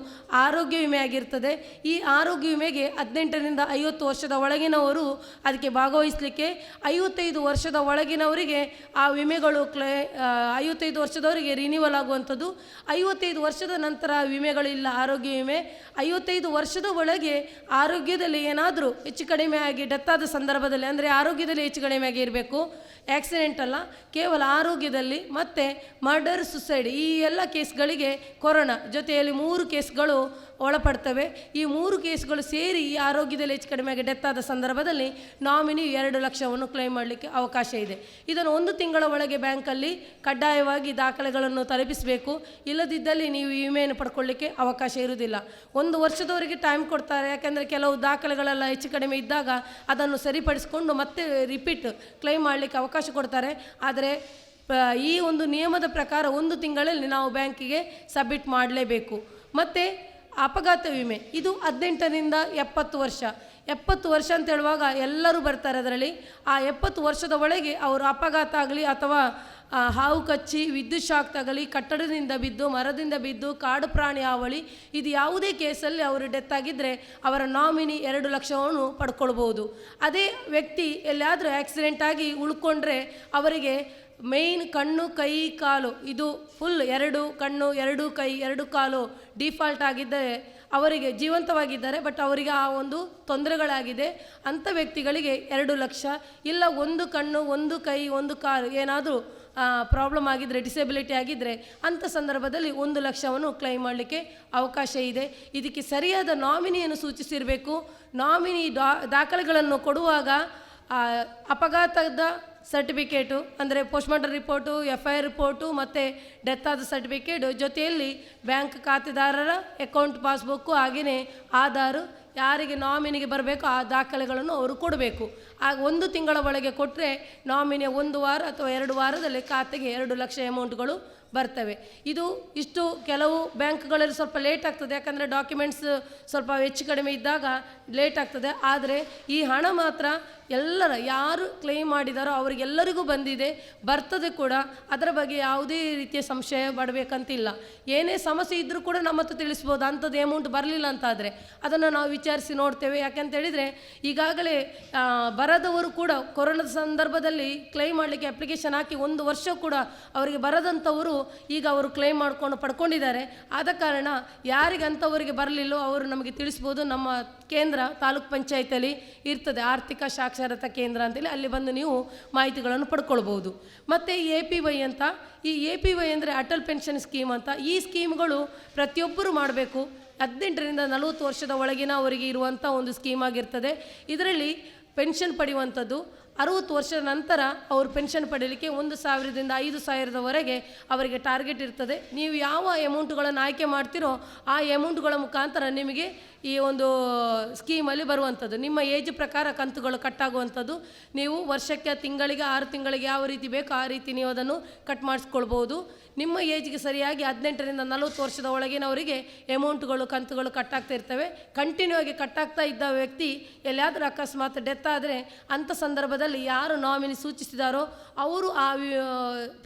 ಆರೋಗ್ಯ ವಿಮೆ ಆಗಿರ್ತದೆ. ಈ ಆರೋಗ್ಯ ವಿಮೆಗೆ 18ರಿಂದ 50 ವರ್ಷದ ಒಳಗಿನವರು ಅದಕ್ಕೆ ಭಾಗವಹಿಸಲಿಕ್ಕೆ, 55 ವರ್ಷದ ಒಳಗಿನವರಿಗೆ ಆ ವಿಮೆಗಳು 55 ವರ್ಷದವರಿಗೆ ರಿನ್ಯೂವಲ್ ಆಗುವಂಥದ್ದು. 55 ವರ್ಷದ ನಂತರ ವಿಮೆಗಳಿಲ್ಲ ಆರೋಗ್ಯ ವಿಮೆ. 55 ವರ್ಷದ ಒಳಗೆ ಆರೋಗ್ಯದಲ್ಲಿ ಏನಾದರೂ ಹೆಚ್ಚು ಕಡಿಮೆ ಆಗಿ ಡೆತ್ ಆದ ಸಂದರ್ಭದಲ್ಲಿ, ಅಂದರೆ ಆರೋಗ್ಯದಲ್ಲಿ ಹೆಚ್ಚು ಕಡಿಮೆ ಆಗಿ ಇರಬೇಕು, ಆಕ್ಸಿಡೆಂಟ್ ಅಲ್ಲ, ಕೇವಲ ಆರೋಗ್ಯದಲ್ಲಿ, ಮತ್ತು ಮರ್ಡರ್, ಸುಸೈಡ್ ಈ ಎಲ್ಲ ಕೇಸ್ಗಳಿಗೆ ಕೊರೋನಾ ಜೊತೆಯಲ್ಲಿ 3 ಕೇಸ್ಗಳು ಒಳಪಡ್ತವೆ. ಈ 3 ಕೇಸ್ಗಳು ಸೇರಿ ಈ ಆರೋಗ್ಯದಲ್ಲಿ ಹೆಚ್ಚು ಕಡಿಮೆ ಆಗಿ ಡೆತ್ ಆದ ಸಂದರ್ಭದಲ್ಲಿ ನಾಮಿನಿ 2 ಲಕ್ಷವನ್ನು ಕ್ಲೈಮ್ ಮಾಡಲಿಕ್ಕೆ ಅವಕಾಶ ಇದೆ. ಇದನ್ನು 1 ತಿಂಗಳ ಒಳಗೆ ಬ್ಯಾಂಕಲ್ಲಿ ಕಡ್ಡಾಯವಾಗಿ ದಾಖಲೆಗಳನ್ನು ತಲುಪಿಸಬೇಕು. ಇಲ್ಲದಿದ್ದಲ್ಲಿ ನೀವು ಈ ವಿಮೆಯನ್ನು ಪಡ್ಕೊಳ್ಳಿಕ್ಕೆ ಅವಕಾಶ ಇರುವುದಿಲ್ಲ. 1 ವರ್ಷದವರೆಗೆ ಟೈಮ್ ಕೊಡ್ತಾರೆ. ಯಾಕೆಂದರೆ ಕೆಲವು ದಾಖಲೆಗಳೆಲ್ಲ ಹೆಚ್ಚು ಕಡಿಮೆ ಇದ್ದಾಗ ಅದನ್ನು ಸರಿಪಡಿಸಿಕೊಂಡು ಮತ್ತೆ ರಿಪೀಟ್ ಕ್ಲೈಮ್ ಮಾಡಲಿಕ್ಕೆ ಅವಕಾಶ ಕೊಡ್ತಾರೆ. ಆದರೆ ಈ ಒಂದು ನಿಯಮದ ಪ್ರಕಾರ 1 ತಿಂಗಳಲ್ಲಿ ನಾವು ಬ್ಯಾಂಕಿಗೆ ಸಬ್ಮಿಟ್ ಮಾಡಲೇಬೇಕು. ಮತ್ತು ಅಪಘಾತ ವಿಮೆ ಇದು 18ರಿಂದ 70 ವರ್ಷ. 70 ವರ್ಷ ಅಂತ ಹೇಳುವಾಗ ಎಲ್ಲರೂ ಬರ್ತಾರೆ ಅದರಲ್ಲಿ. ಆ 70 ವರ್ಷದ ಒಳಗೆ ಅವರು ಅಪಘಾತ ಆಗಲಿ ಅಥವಾ ಹಾವು ಕಚ್ಚಿ, ವಿದ್ಯುತ್ ಶಾಕ್ ತಗಲಿ, ಕಟ್ಟಡದಿಂದ ಬಿದ್ದು, ಮರದಿಂದ ಬಿದ್ದು, ಕಾಡು ಪ್ರಾಣಿ ಹಾವಳಿ, ಇದು ಯಾವುದೇ ಕೇಸಲ್ಲಿ ಅವರು ಡೆತ್ ಆಗಿದ್ದರೆ ಅವರ ನಾಮಿನಿ 2 ಲಕ್ಷವನ್ನು ಪಡ್ಕೊಳ್ಬೋದು. ಅದೇ ವ್ಯಕ್ತಿ ಎಲ್ಲಾದರೂ ಆಕ್ಸಿಡೆಂಟ್ ಆಗಿ ಉಳ್ಕೊಂಡ್ರೆ ಅವರಿಗೆ ಮೇಯ್ನ್ ಕಣ್ಣು, ಕೈ, ಕಾಲು ಇದು ಫುಲ್ 2 ಕಣ್ಣು, 2 ಕೈ, 2 ಕಾಲು ಡಿಫಾಲ್ಟ್ ಆಗಿದ್ದರೆ ಅವರಿಗೆ ಜೀವಂತವಾಗಿದ್ದಾರೆ ಬಟ್ ಅವರಿಗೆ ಆ ಒಂದು ತೊಂದರೆಗಳಾಗಿದೆ. ಅಂಥ ವ್ಯಕ್ತಿಗಳಿಗೆ 2 ಲಕ್ಷ. ಇಲ್ಲ 1 ಕಣ್ಣು, 1 ಕೈ, 1 ಕಾಲು ಏನಾದರೂ ಪ್ರಾಬ್ಲಮ್ ಆಗಿದ್ದರೆ, ಡಿಸೆಬಿಲಿಟಿ ಆಗಿದ್ದರೆ ಅಂಥ ಸಂದರ್ಭದಲ್ಲಿ 1 ಲಕ್ಷವನ್ನು ಕ್ಲೈಮ್ ಮಾಡಲಿಕ್ಕೆ ಅವಕಾಶ ಇದೆ. ಇದಕ್ಕೆ ಸರಿಯಾದ ನಾಮಿನಿಯನ್ನು ಸೂಚಿಸಿರಬೇಕು. ನಾಮಿನಿ ದಾಖಲೆಗಳನ್ನು ಕೊಡುವಾಗ ಅಪಘಾತದ ಸರ್ಟಿಫಿಕೇಟು ಅಂದರೆ ಪೋಸ್ಟ್ಮಾರ್ಟಮ್ ರಿಪೋರ್ಟು, FIR ರಿಪೋರ್ಟು ಮತ್ತು ಡೆತ್ ಆದ ಸರ್ಟಿಫಿಕೇಟು ಜೊತೆಯಲ್ಲಿ ಬ್ಯಾಂಕ್ ಖಾತೆದಾರರ ಅಕೌಂಟ್ ಪಾಸ್ಬುಕ್ಕು, ಹಾಗೆಯೇ ಆಧಾರು, ಯಾರಿಗೆ ನಾಮಿನಿಗೆ ಬರಬೇಕು ಆ ದಾಖಲೆಗಳನ್ನು ಅವರು ಕೊಡಬೇಕು. ಆಗ 1 ತಿಂಗಳ ಒಳಗೆ ಕೊಟ್ಟರೆ ನಾಮಿನಿಯ 1 ವಾರ ಅಥವಾ 2 ವಾರದಲ್ಲಿ ಖಾತೆಗೆ 2 ಲಕ್ಷ ಅಮೌಂಟ್ಗಳು ಬರ್ತವೆ. ಇಷ್ಟು ಕೆಲವು ಬ್ಯಾಂಕ್ಗಳಲ್ಲಿ ಸ್ವಲ್ಪ ಲೇಟ್ ಆಗ್ತದೆ, ಯಾಕಂದರೆ ಡಾಕ್ಯುಮೆಂಟ್ಸ್ ಸ್ವಲ್ಪ ಹೆಚ್ಚು ಕಡಿಮೆ ಇದ್ದಾಗ ಲೇಟ್ ಆಗ್ತದೆ. ಆದರೆ ಈ ಹಣ ಮಾತ್ರ ಯಾರು ಕ್ಲೇಮ್ ಮಾಡಿದಾರೋ ಅವರಿಗೆಲ್ಲರಿಗೂ ಬಂದಿದೆ, ಬರ್ತದೆ ಕೂಡ. ಅದರ ಬಗ್ಗೆ ಯಾವುದೇ ರೀತಿಯ ಸಂಶಯ ಪಡಬೇಕಂತಿಲ್ಲ. ಏನೇ ಸಮಸ್ಯೆ ಇದ್ದರೂ ಕೂಡ ನಮ್ಮ ಹತ್ರ ತಿಳಿಸ್ಬೋದು. ಅಂಥದ್ದು ಅಮೌಂಟ್ ಬರಲಿಲ್ಲ ಅಂತಾದರೆ ಅದನ್ನು ನಾವು ವಿಚಾರಿಸಿ ನೋಡ್ತೇವೆ. ಯಾಕೆಂತೇಳಿದರೆ ಈಗಾಗಲೇ ಬರದವರು ಕೂಡ ಕೊರೋನಾದ ಸಂದರ್ಭದಲ್ಲಿ ಕ್ಲೇಮ್ ಮಾಡಲಿಕ್ಕೆ ಅಪ್ಲಿಕೇಶನ್ ಹಾಕಿ 1 ವರ್ಷ ಕೂಡ ಅವರಿಗೆ ಬರದಂಥವರು ಈಗ ಅವರು ಕ್ಲೇಮ್ ಪಡ್ಕೊಂಡಿದ್ದಾರೆ. ಆದ ಕಾರಣ ಯಾರಿಗೆ ಅಂಥವರಿಗೆ ಬರಲಿಲ್ಲೋ ಅವರು ನಮಗೆ ತಿಳಿಸ್ಬೋದು. ನಮ್ಮ ಕೇಂದ್ರ ತಾಲೂಕ್ ಪಂಚಾಯತಿಯಲ್ಲಿ ಇರ್ತದೆ, ಆರ್ಥಿಕ ಸಾಕ್ಷರತಾ ಕೇಂದ್ರ ಅಂತೇಳಿ, ಅಲ್ಲಿ ಬಂದು ನೀವು ಮಾಹಿತಿಗಳನ್ನು ಪಡ್ಕೊಳ್ಬೋದು. ಮತ್ತು APY ಅಂತ, ಈ APY ಅಂದರೆ ಅಟಲ್ ಪೆನ್ಷನ್ ಸ್ಕೀಮ್ ಅಂತ. ಈ ಸ್ಕೀಮ್ಗಳು ಪ್ರತಿಯೊಬ್ಬರು ಮಾಡಬೇಕು. 18ರಿಂದ 40 ವರ್ಷದ ಒಳಗಿನ ಅವರಿಗೆ ಇರುವಂಥ ಒಂದು ಸ್ಕೀಮ್ ಆಗಿರ್ತದೆ. ಇದರಲ್ಲಿ ಪೆನ್ಷನ್ ಪಡೆಯುವಂಥದ್ದು 60 ವರ್ಷದ ನಂತರ ಅವರು ಪೆನ್ಷನ್ ಪಡೀಲಿಕ್ಕೆ 1,000ದಿಂದ 5,000ದವರೆಗೆ ಅವರಿಗೆ ಟಾರ್ಗೆಟ್ ಇರ್ತದೆ. ನೀವು ಯಾವ ಅಮೌಂಟ್ಗಳನ್ನು ಆಯ್ಕೆ ಮಾಡ್ತೀರೋ ಆ ಅಮೌಂಟ್ಗಳ ಮುಖಾಂತರ ನಿಮಗೆ ಈ ಒಂದು ಸ್ಕೀಮಲ್ಲಿ ಬರುವಂಥದ್ದು. ನಿಮ್ಮ ಏಜ್ ಪ್ರಕಾರ ಕಂತುಗಳು ಕಟ್ಟಾಗುವಂಥದ್ದು. ನೀವು ವರ್ಷಕ್ಕೆ, ತಿಂಗಳಿಗೆ, 6 ತಿಂಗಳಿಗೆ ಯಾವ ರೀತಿ ಬೇಕೋ ಆ ರೀತಿ ನೀವು ಅದನ್ನು ಕಟ್ ಮಾಡಿಸ್ಕೊಳ್ಬೋದು. ನಿಮ್ಮ ಏಜ್ಗೆ ಸರಿಯಾಗಿ 18ರಿಂದ 40 ವರ್ಷದ ಒಳಗಿನವರಿಗೆ ಅಮೌಂಟ್ಗಳು, ಕಂತುಗಳು ಕಟ್ಟಾಗ್ತಾ ಇರ್ತವೆ. ಕಂಟಿನ್ಯೂ ಆಗಿ ಕಟ್ಟಾಗ್ತಾ ಇದ್ದ ವ್ಯಕ್ತಿ ಎಲ್ಲಿಯಾದರೂ ಅಕಸ್ಮಾತ್ ಡೆತ್ ಆದರೆ ಅಂಥ ಸಂದರ್ಭದಲ್ಲಿ ಯಾರು ನಾಮಿನಿ ಸೂಚಿಸಿದಾರೋ ಅವರು ಆ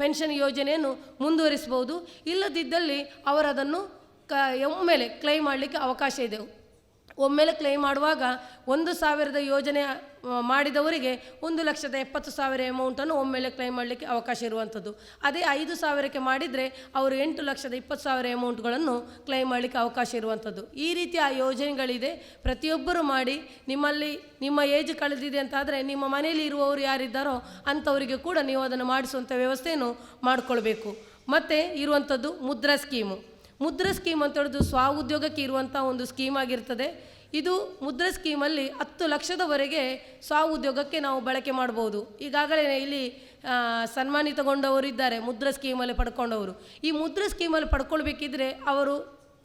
ಪೆನ್ಷನ್ ಯೋಜನೆಯನ್ನು ಮುಂದುವರಿಸ್ಬೋದು. ಇಲ್ಲದಿದ್ದಲ್ಲಿ ಅವರದನ್ನು ಒಮ್ಮೆಲೆ ಕ್ಲೈಮ್ ಮಾಡಲಿಕ್ಕೆ ಅವಕಾಶ ಇದೆ. ಒಮ್ಮೆಲೆ ಕ್ಲೈಮ್ ಮಾಡುವಾಗ 1,000ದ ಯೋಜನೆ ಮಾಡಿದವರಿಗೆ 1,70,000 ಅಮೌಂಟನ್ನು ಒಮ್ಮೆಲೆ ಕ್ಲೈಮ್ ಮಾಡಲಿಕ್ಕೆ ಅವಕಾಶ ಇರುವಂಥದ್ದು. ಅದೇ 5,000ಕ್ಕೆ ಮಾಡಿದರೆ ಅವರು 8,20,000 ಅಮೌಂಟ್ಗಳನ್ನು ಕ್ಲೈಮ್ ಮಾಡಲಿಕ್ಕೆ ಅವಕಾಶ ಇರುವಂಥದ್ದು. ಈ ರೀತಿ ಆ ಯೋಜನೆಗಳಿದೆ. ಪ್ರತಿಯೊಬ್ಬರು ಮಾಡಿ. ನಿಮ್ಮ ಏಜ್ ಕಳೆದಿದೆ ಅಂತಾದರೆ ನಿಮ್ಮ ಮನೆಯಲ್ಲಿ ಇರುವವರು ಯಾರಿದ್ದಾರೋ ಅಂಥವರಿಗೆ ಕೂಡ ನೀವು ಅದನ್ನು ಮಾಡಿಸುವಂಥ ವ್ಯವಸ್ಥೆಯನ್ನು ಮಾಡಿಕೊಳ್ಬೇಕು. ಮತ್ತು ಇರುವಂಥದ್ದು ಮುದ್ರಾ ಸ್ಕೀಮು. ಮುದ್ರಾ ಸ್ಕೀಮ್ ಅಂತ ಹೇಳಿದು ಸ್ವಉದ್ಯೋಗಕ್ಕೆ ಇರುವಂಥ ಒಂದು ಸ್ಕೀಮ್ ಆಗಿರ್ತದೆ. ಇದು ಮುದ್ರಾ ಸ್ಕೀಮಲ್ಲಿ 10 ಲಕ್ಷದವರೆಗೆ ಸ್ವಉದ್ಯೋಗಕ್ಕೆ ನಾವು ಬಳಕೆ ಮಾಡ್ಬೋದು. ಈಗಾಗಲೇ ಇಲ್ಲಿ ಸನ್ಮಾನಿತಗೊಂಡವರು ಇದ್ದಾರೆ ಮುದ್ರಾ ಸ್ಕೀಮಲ್ಲಿ ಪಡ್ಕೊಂಡವರು. ಈ ಮುದ್ರಾ ಸ್ಕೀಮಲ್ಲಿ ಪಡ್ಕೊಳ್ಬೇಕಿದ್ರೆ ಅವರು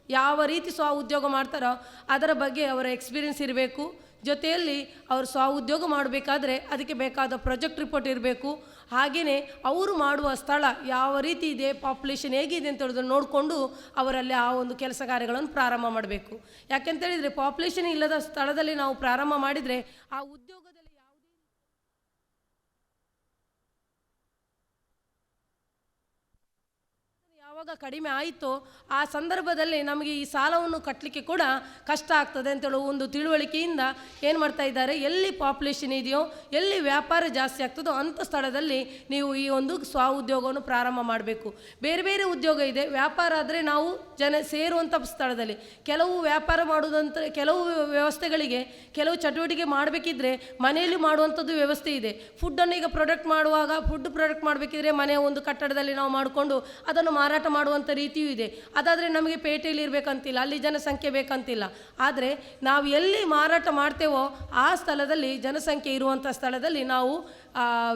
ಯಾವ ರೀತಿ ಸ್ವಉದ್ಯೋಗ ಮಾಡ್ತಾರೋ ಅದರ ಬಗ್ಗೆ ಅವರ ಎಕ್ಸ್ಪೀರಿಯೆನ್ಸ್ ಇರಬೇಕು. ಜೊತೆಯಲ್ಲಿ ಅವರು ಸ್ವಉದ್ಯೋಗ ಮಾಡಬೇಕಾದ್ರೆ ಅದಕ್ಕೆ ಬೇಕಾದ ಪ್ರಾಜೆಕ್ಟ್ ರಿಪೋರ್ಟ್ ಇರಬೇಕು. ಹಾಗೆಯೇ ಅವರು ಮಾಡುವ ಸ್ಥಳ ಯಾವ ರೀತಿ ಇದೆ, ಪಾಪ್ಯುಲೇಷನ್ ಹೇಗಿದೆ ಅಂತ ಹೇಳೋದನ್ನು ನೋಡಿಕೊಂಡು ಅವರಲ್ಲಿ ಆ ಒಂದು ಕೆಲಸ ಕಾರ್ಯಗಳನ್ನು ಪ್ರಾರಂಭ ಮಾಡಬೇಕು. ಯಾಕೆಂತೇಳಿದರೆ ಪಾಪ್ಯುಲೇಷನ್ ಇಲ್ಲದ ಸ್ಥಳದಲ್ಲಿ ನಾವು ಪ್ರಾರಂಭ ಮಾಡಿದರೆ ಆ ಉದ್ಯೋಗದಲ್ಲಿ ಯಾವಾಗ ಕಡಿಮೆ ಆಯಿತೋ ಆ ಸಂದರ್ಭದಲ್ಲಿ ನಮಗೆ ಈ ಸಾಲವನ್ನು ಕಟ್ಟಲಿಕ್ಕೆ ಕೂಡ ಕಷ್ಟ ಆಗ್ತದೆ ಅಂತೇಳೋ ಒಂದು ತಿಳುವಳಿಕೆಯಿಂದ ಏನು ಮಾಡ್ತಾ ಇದ್ದಾರೆ, ಎಲ್ಲಿ ಪಾಪ್ಯುಲೇಷನ್ ಇದೆಯೋ, ಎಲ್ಲಿ ವ್ಯಾಪಾರ ಜಾಸ್ತಿ ಆಗ್ತದೋ ಅಂಥ ಸ್ಥಳದಲ್ಲಿ ನೀವು ಈ ಒಂದು ಸ್ವಉದ್ಯೋಗವನ್ನು ಪ್ರಾರಂಭ ಮಾಡಬೇಕು. ಬೇರೆ ಬೇರೆ ಉದ್ಯೋಗ ಇದೆ. ವ್ಯಾಪಾರ ಆದರೆ ನಾವು ಸೇರುವಂಥ ಸ್ಥಳದಲ್ಲಿ ಕೆಲವು ವ್ಯಾಪಾರ ಮಾಡುವುದಂತ ಕೆಲವು ವ್ಯವಸ್ಥೆಗಳಿಗೆ ಕೆಲವು ಚಟುವಟಿಕೆ ಮಾಡಬೇಕಿದ್ರೆ ಮನೆಯಲ್ಲಿ ಮಾಡುವಂಥದ್ದು ವ್ಯವಸ್ಥೆ ಇದೆ. ಫುಡ್ಡನ್ನು ಈಗ ಪ್ರಾಡಕ್ಟ್ ಮಾಡುವಾಗ ಫುಡ್ ಪ್ರಾಡಕ್ಟ್ ಮಾಡಬೇಕಿದ್ರೆ ಮನೆಯ ಒಂದು ಕಟ್ಟಡದಲ್ಲಿ ನಾವು ಮಾಡಿಕೊಂಡು ಅದನ್ನು ಮಾರಾಟ ಮಾಡುವಂಥ ರೀತಿಯೂ ಇದೆ. ಅದಾದರೆ ನಮಗೆ ಪೇಟೆಯಲ್ಲಿ ಇರಬೇಕಂತಿಲ್ಲ, ಅಲ್ಲಿ ಜನಸಂಖ್ಯೆ ಬೇಕಂತಿಲ್ಲ. ಆದರೆ ನಾವು ಎಲ್ಲಿ ಮಾರಾಟ ಮಾಡ್ತೇವೋ ಆ ಸ್ಥಳದಲ್ಲಿ ಜನಸಂಖ್ಯೆ ಇರುವಂಥ ಸ್ಥಳದಲ್ಲಿ ನಾವು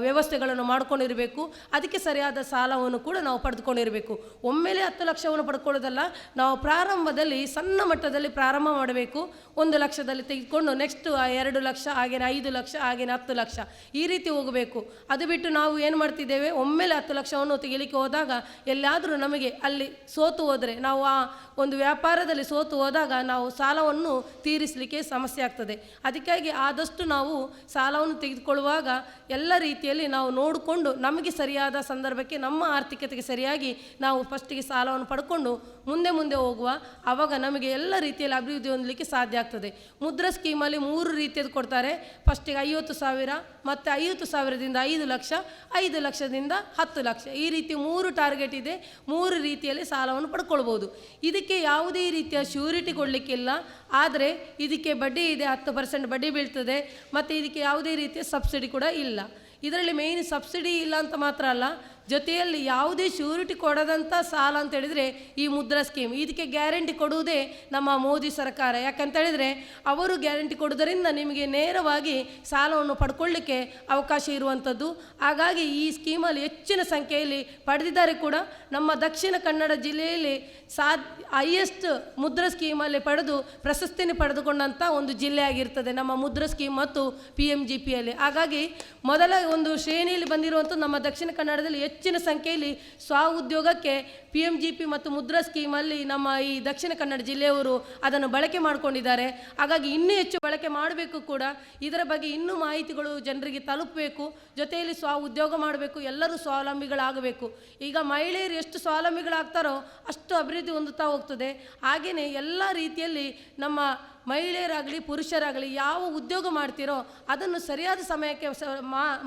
ವ್ಯವಸ್ಥೆಗಳನ್ನು ಮಾಡ್ಕೊಂಡಿರಬೇಕು. ಅದಕ್ಕೆ ಸರಿಯಾದ ಸಾಲವನ್ನು ಕೂಡ ನಾವು ಪಡೆದುಕೊಂಡಿರಬೇಕು. ಒಮ್ಮೆಲೆ 10 ಲಕ್ಷವನ್ನು ಪಡ್ಕೊಳ್ಳೋದಲ್ಲ, ನಾವು ಪ್ರಾರಂಭದಲ್ಲಿ ಸಣ್ಣ ಮಟ್ಟದಲ್ಲಿ ಪ್ರಾರಂಭ ಮಾಡಬೇಕು. 1 ಲಕ್ಷದಲ್ಲಿ ತೆಗೆದುಕೊಂಡು ನೆಕ್ಸ್ಟ್ 2 ಲಕ್ಷ, ಹಾಗೇನೆ 5 ಲಕ್ಷ, ಹಾಗೇನೆ 10 ಲಕ್ಷ ಈ ರೀತಿ ಹೋಗಬೇಕು. ಅದು ಬಿಟ್ಟು ನಾವು ಏನು ಮಾಡ್ತಿದ್ದೇವೆ, ಒಮ್ಮೆಲೆ 10 ಲಕ್ಷವನ್ನು ತೆಗಿಲಿಕ್ಕೆ ಹೋದಾಗ ಎಲ್ಲಾದರೂ ನಮಗೆ ಅಲ್ಲಿ ಸೋತು ಹೋದರೆ, ನಾವು ಆ ಒಂದು ವ್ಯಾಪಾರದಲ್ಲಿ ಸೋತು ಹೋದಾಗ ನಾವು ಸಾಲವನ್ನು ತೀರಿಸಲಿಕ್ಕೆ ಸಮಸ್ಯೆ ಆಗ್ತದೆ. ಅದಕ್ಕಾಗಿ ಆದಷ್ಟು ನಾವು ಸಾಲವನ್ನು ತೆಗೆದುಕೊಳ್ಳುವಾಗ ಎಲ್ಲ ರೀತಿಯಲ್ಲಿ ನಾವು ನೋಡಿಕೊಂಡು ನಮಗೆ ಸರಿಯಾದ ಸಂದರ್ಭಕ್ಕೆ ನಮ್ಮ ಆರ್ಥಿಕತೆಗೆ ಸರಿಯಾಗಿ ನಾವು ಫಸ್ಟಿಗೆ ಸಾಲವನ್ನು ಪಡ್ಕೊಂಡು ಮುಂದೆ ಹೋಗುವ. ಆವಾಗ ನಮಗೆ ಎಲ್ಲ ರೀತಿಯಲ್ಲಿ ಅಭಿವೃದ್ಧಿ ಹೊಂದಲಿಕ್ಕೆ ಸಾಧ್ಯ ಆಗ್ತದೆ. ಮುದ್ರಾ ಸ್ಕೀಮಲ್ಲಿ 3 ರೀತಿಯದು ಕೊಡ್ತಾರೆ. ಫಸ್ಟಿಗೆ 50,000, ಮತ್ತು 50,000ದಿಂದ 5 ಲಕ್ಷ, 5 ಲಕ್ಷದಿಂದ 10 ಲಕ್ಷ ಈ ರೀತಿ 3 ಟಾರ್ಗೆಟ್ ಇದೆ. 3 ರೀತಿಯಲ್ಲಿ ಸಾಲವನ್ನು ಪಡ್ಕೊಳ್ಬೋದು. ಇದಕ್ಕೆ ಯಾವುದೇ ರೀತಿಯ ಶ್ಯೂರಿಟಿ ಕೊಡಲಿಕ್ಕಿಲ್ಲ. ಆದರೆ ಇದಕ್ಕೆ ಬಡ್ಡಿ ಇದೆ, 10% ಬಡ್ಡಿ ಬೀಳ್ತದೆ. ಮತ್ತು ಇದಕ್ಕೆ ಯಾವುದೇ ರೀತಿಯ ಸಬ್ಸಿಡಿ ಕೂಡ ಇಲ್ಲ. ಇದರಲ್ಲಿ ಮೇಯ್ನ್ ಸಬ್ಸಿಡಿ ಇಲ್ಲ ಅಂತ ಮಾತ್ರ ಅಲ್ಲ, ಜೊತೆಯಲ್ಲಿ ಯಾವುದೇ ಶ್ಯೂರಿಟಿ ಕೊಡದಂಥ ಸಾಲ ಅಂತ ಹೇಳಿದರೆ ಈ ಮುದ್ರಾ ಸ್ಕೀಮ್. ಇದಕ್ಕೆ ಗ್ಯಾರಂಟಿ ಕೊಡುವುದೇ ನಮ್ಮ ಮೋದಿ ಸರ್ಕಾರ. ಯಾಕಂತೇಳಿದರೆ ಅವರು ಗ್ಯಾರಂಟಿ ಕೊಡುವುದರಿಂದ ನಿಮಗೆ ನೇರವಾಗಿ ಸಾಲವನ್ನು ಪಡ್ಕೊಳ್ಳಿಕ್ಕೆ ಅವಕಾಶ ಇರುವಂಥದ್ದು. ಹಾಗಾಗಿ ಈ ಸ್ಕೀಮಲ್ಲಿ ಹೆಚ್ಚಿನ ಸಂಖ್ಯೆಯಲ್ಲಿ ಪಡೆದಿದ್ದಾರೆ ಕೂಡ. ನಮ್ಮ ದಕ್ಷಿಣ ಕನ್ನಡ ಜಿಲ್ಲೆಯಲ್ಲಿ ಹೈಯೆಸ್ಟ್ ಮುದ್ರಾ ಸ್ಕೀಮಲ್ಲಿ ಪಡೆದು ಪ್ರಶಸ್ತಿಯನ್ನು ಪಡೆದುಕೊಂಡಂಥ ಒಂದು ಜಿಲ್ಲೆ ಆಗಿರ್ತದೆ ನಮ್ಮ ಮುದ್ರಾ ಸ್ಕೀಮ್ ಮತ್ತು PMGPಯಲ್ಲಿ. ಹಾಗಾಗಿ ಮೊದಲ ಒಂದು ಶ್ರೇಣಿಯಲ್ಲಿ ಬಂದಿರುವಂಥ ನಮ್ಮ ದಕ್ಷಿಣ ಕನ್ನಡದಲ್ಲಿ ಹೆಚ್ಚಿನ ಸಂಖ್ಯೆಯಲ್ಲಿ ಸ್ವಉದ್ಯೋಗಕ್ಕೆ PMGP ಮತ್ತು ಮುದ್ರಾ ಸ್ಕೀಮಲ್ಲಿ ನಮ್ಮ ಈ ದಕ್ಷಿಣ ಕನ್ನಡ ಜಿಲ್ಲೆಯವರು ಅದನ್ನು ಬಳಕೆ ಮಾಡಿಕೊಂಡಿದ್ದಾರೆ. ಹಾಗಾಗಿ ಇನ್ನೂ ಹೆಚ್ಚು ಬಳಕೆ ಮಾಡಬೇಕು ಕೂಡ. ಇದರ ಬಗ್ಗೆ ಇನ್ನೂ ಮಾಹಿತಿಗಳು ಜನರಿಗೆ ತಲುಪಬೇಕು. ಜೊತೆಯಲ್ಲಿ ಸ್ವಉದ್ಯೋಗ ಮಾಡಬೇಕು, ಎಲ್ಲರೂ ಸ್ವಾವಲಂಬಿಗಳಾಗಬೇಕು. ಈಗ ಮಹಿಳೆಯರು ಎಷ್ಟು ಸ್ವಾವಲಂಬಿಗಳಾಗ್ತಾರೋ ಅಷ್ಟು ಅಭಿವೃದ್ಧಿ ಹೊಂದುತ್ತಾ ಹೋಗ್ತದೆ. ಹಾಗೆಯೇ ಎಲ್ಲ ರೀತಿಯಲ್ಲಿ ನಮ್ಮ ಮಹಿಳೆಯರಾಗಲಿ ಪುರುಷರಾಗಲಿ ಯಾವ ಉದ್ಯೋಗ ಮಾಡ್ತಿರೋ ಅದನ್ನು ಸರಿಯಾದ ಸಮಯಕ್ಕೆ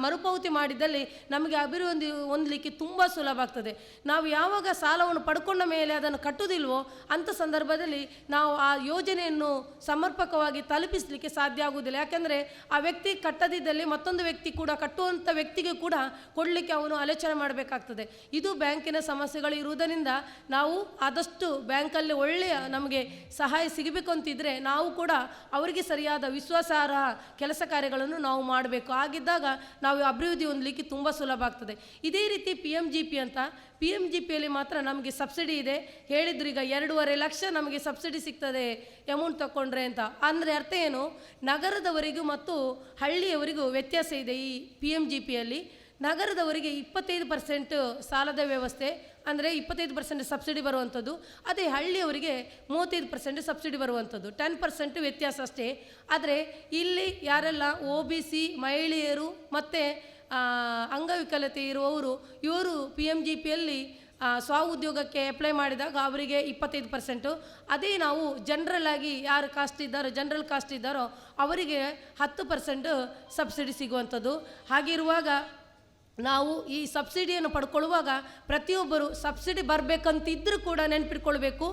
ಮರುಪಾವತಿ ಮಾಡಿದಲ್ಲಿ ನಮಗೆ ಅಭಿವೃದ್ಧಿ ಹೊಂದಲಿಕ್ಕೆ ತುಂಬ ಸುಲಭ ಆಗ್ತದೆ. ನಾವು ಯಾವಾಗ ಸಾಲವನ್ನು ಪಡ್ಕೊಂಡ ಮೇಲೆ ಅದನ್ನು ಕಟ್ಟುವುದಿಲ್ವೋ ಅಂಥ ಸಂದರ್ಭದಲ್ಲಿ ನಾವು ಆ ಯೋಜನೆಯನ್ನು ಸಮರ್ಪಕವಾಗಿ ತಲುಪಿಸಲಿಕ್ಕೆ ಸಾಧ್ಯ ಆಗುವುದಿಲ್ಲ. ಯಾಕೆಂದರೆ ಆ ವ್ಯಕ್ತಿ ಕಟ್ಟದಿದ್ದಲ್ಲಿ ಮತ್ತೊಂದು ವ್ಯಕ್ತಿ ಕೂಡ ಕಟ್ಟುವಂಥ ವ್ಯಕ್ತಿಗೆ ಕೂಡ ಕೊಡಲಿಕ್ಕೆ ಅವನು ಆಲೋಚನೆ ಮಾಡಬೇಕಾಗ್ತದೆ. ಇದು ಬ್ಯಾಂಕಿನ ಸಮಸ್ಯೆಗಳು ಇರುವುದರಿಂದ ನಾವು ಆದಷ್ಟು ಬ್ಯಾಂಕಲ್ಲಿ ಒಳ್ಳೆಯ ನಮಗೆ ಸಹಾಯ ಸಿಗಬೇಕು ಅಂತಿದ್ರೆ ನಾವು ನಾವು ಕೂಡ ಅವರಿಗೆ ಸರಿಯಾದ ವಿಶ್ವಾಸಾರ್ಹ ಕೆಲಸ ಕಾರ್ಯಗಳನ್ನು ನಾವು ಮಾಡಬೇಕು. ಆಗಿದ್ದಾಗ ನಾವು ಅಭಿವೃದ್ಧಿ ಹೊಂದಲಿಕ್ಕೆ ತುಂಬ ಸುಲಭ ಆಗ್ತದೆ. ಇದೇ ರೀತಿ PMGP ಅಂತ, PMGPಯಲ್ಲಿ ಮಾತ್ರ ನಮಗೆ ಸಬ್ಸಿಡಿ ಇದೆ ಹೇಳಿದ್ರು. ಈಗ 2.5 ಲಕ್ಷ ನಮಗೆ ಸಬ್ಸಿಡಿ ಸಿಗ್ತದೆ ಅಮೌಂಟ್ ತಗೊಂಡ್ರೆ ಅಂತ. ಅಂದರೆ ಅರ್ಥ ಏನು, ನಗರದವರಿಗೂ ಮತ್ತು ಹಳ್ಳಿಯವರಿಗೂ ವ್ಯತ್ಯಾಸ ಇದೆ. ಈ PMGPಯಲ್ಲಿ ನಗರದವರಿಗೆ 25% ಸಾಲದ ವ್ಯವಸ್ಥೆ, ಅಂದರೆ 25% ಸಬ್ಸಿಡಿ ಬರುವಂಥದ್ದು. ಅದೇ ಹಳ್ಳಿಯವರಿಗೆ 35% ಸಬ್ಸಿಡಿ ಬರುವಂಥದ್ದು, 10% ವ್ಯತ್ಯಾಸ ಅಷ್ಟೇ. ಆದರೆ ಇಲ್ಲಿ ಯಾರೆಲ್ಲ OBC ಮಹಿಳೆಯರು ಮತ್ತು ಅಂಗವಿಕಲತೆ ಇರುವವರು, ಇವರು PMGPಯಲ್ಲಿ ಸ್ವ ಉದ್ಯೋಗಕ್ಕೆ ಅಪ್ಲೈ ಮಾಡಿದಾಗ ಅವರಿಗೆ 25%. ಅದೇ ನಾವು ಜನರಲ್ ಆಗಿ ಯಾರು ಕಾಸ್ಟ್ ಇದ್ದಾರೋ, ಜನರಲ್ ಕಾಸ್ಟ್ ಇದ್ದಾರೋ ಅವರಿಗೆ 10% ಸಬ್ಸಿಡಿ ಸಿಗುವಂಥದ್ದು. ಹಾಗಿರುವಾಗ ನಾವು ಈ ಸಬ್ಸಿಡಿಯನ್ನು ಪಡ್ಕೊಳ್ಳುವಾಗ ಪ್ರತಿಯೊಬ್ಬರು ಸಬ್ಸಿಡಿ ಬರಬೇಕಂತಿದ್ದರೂ ಕೂಡ ನೆನಪಿಟ್ಕೊಳ್ಬೇಕು,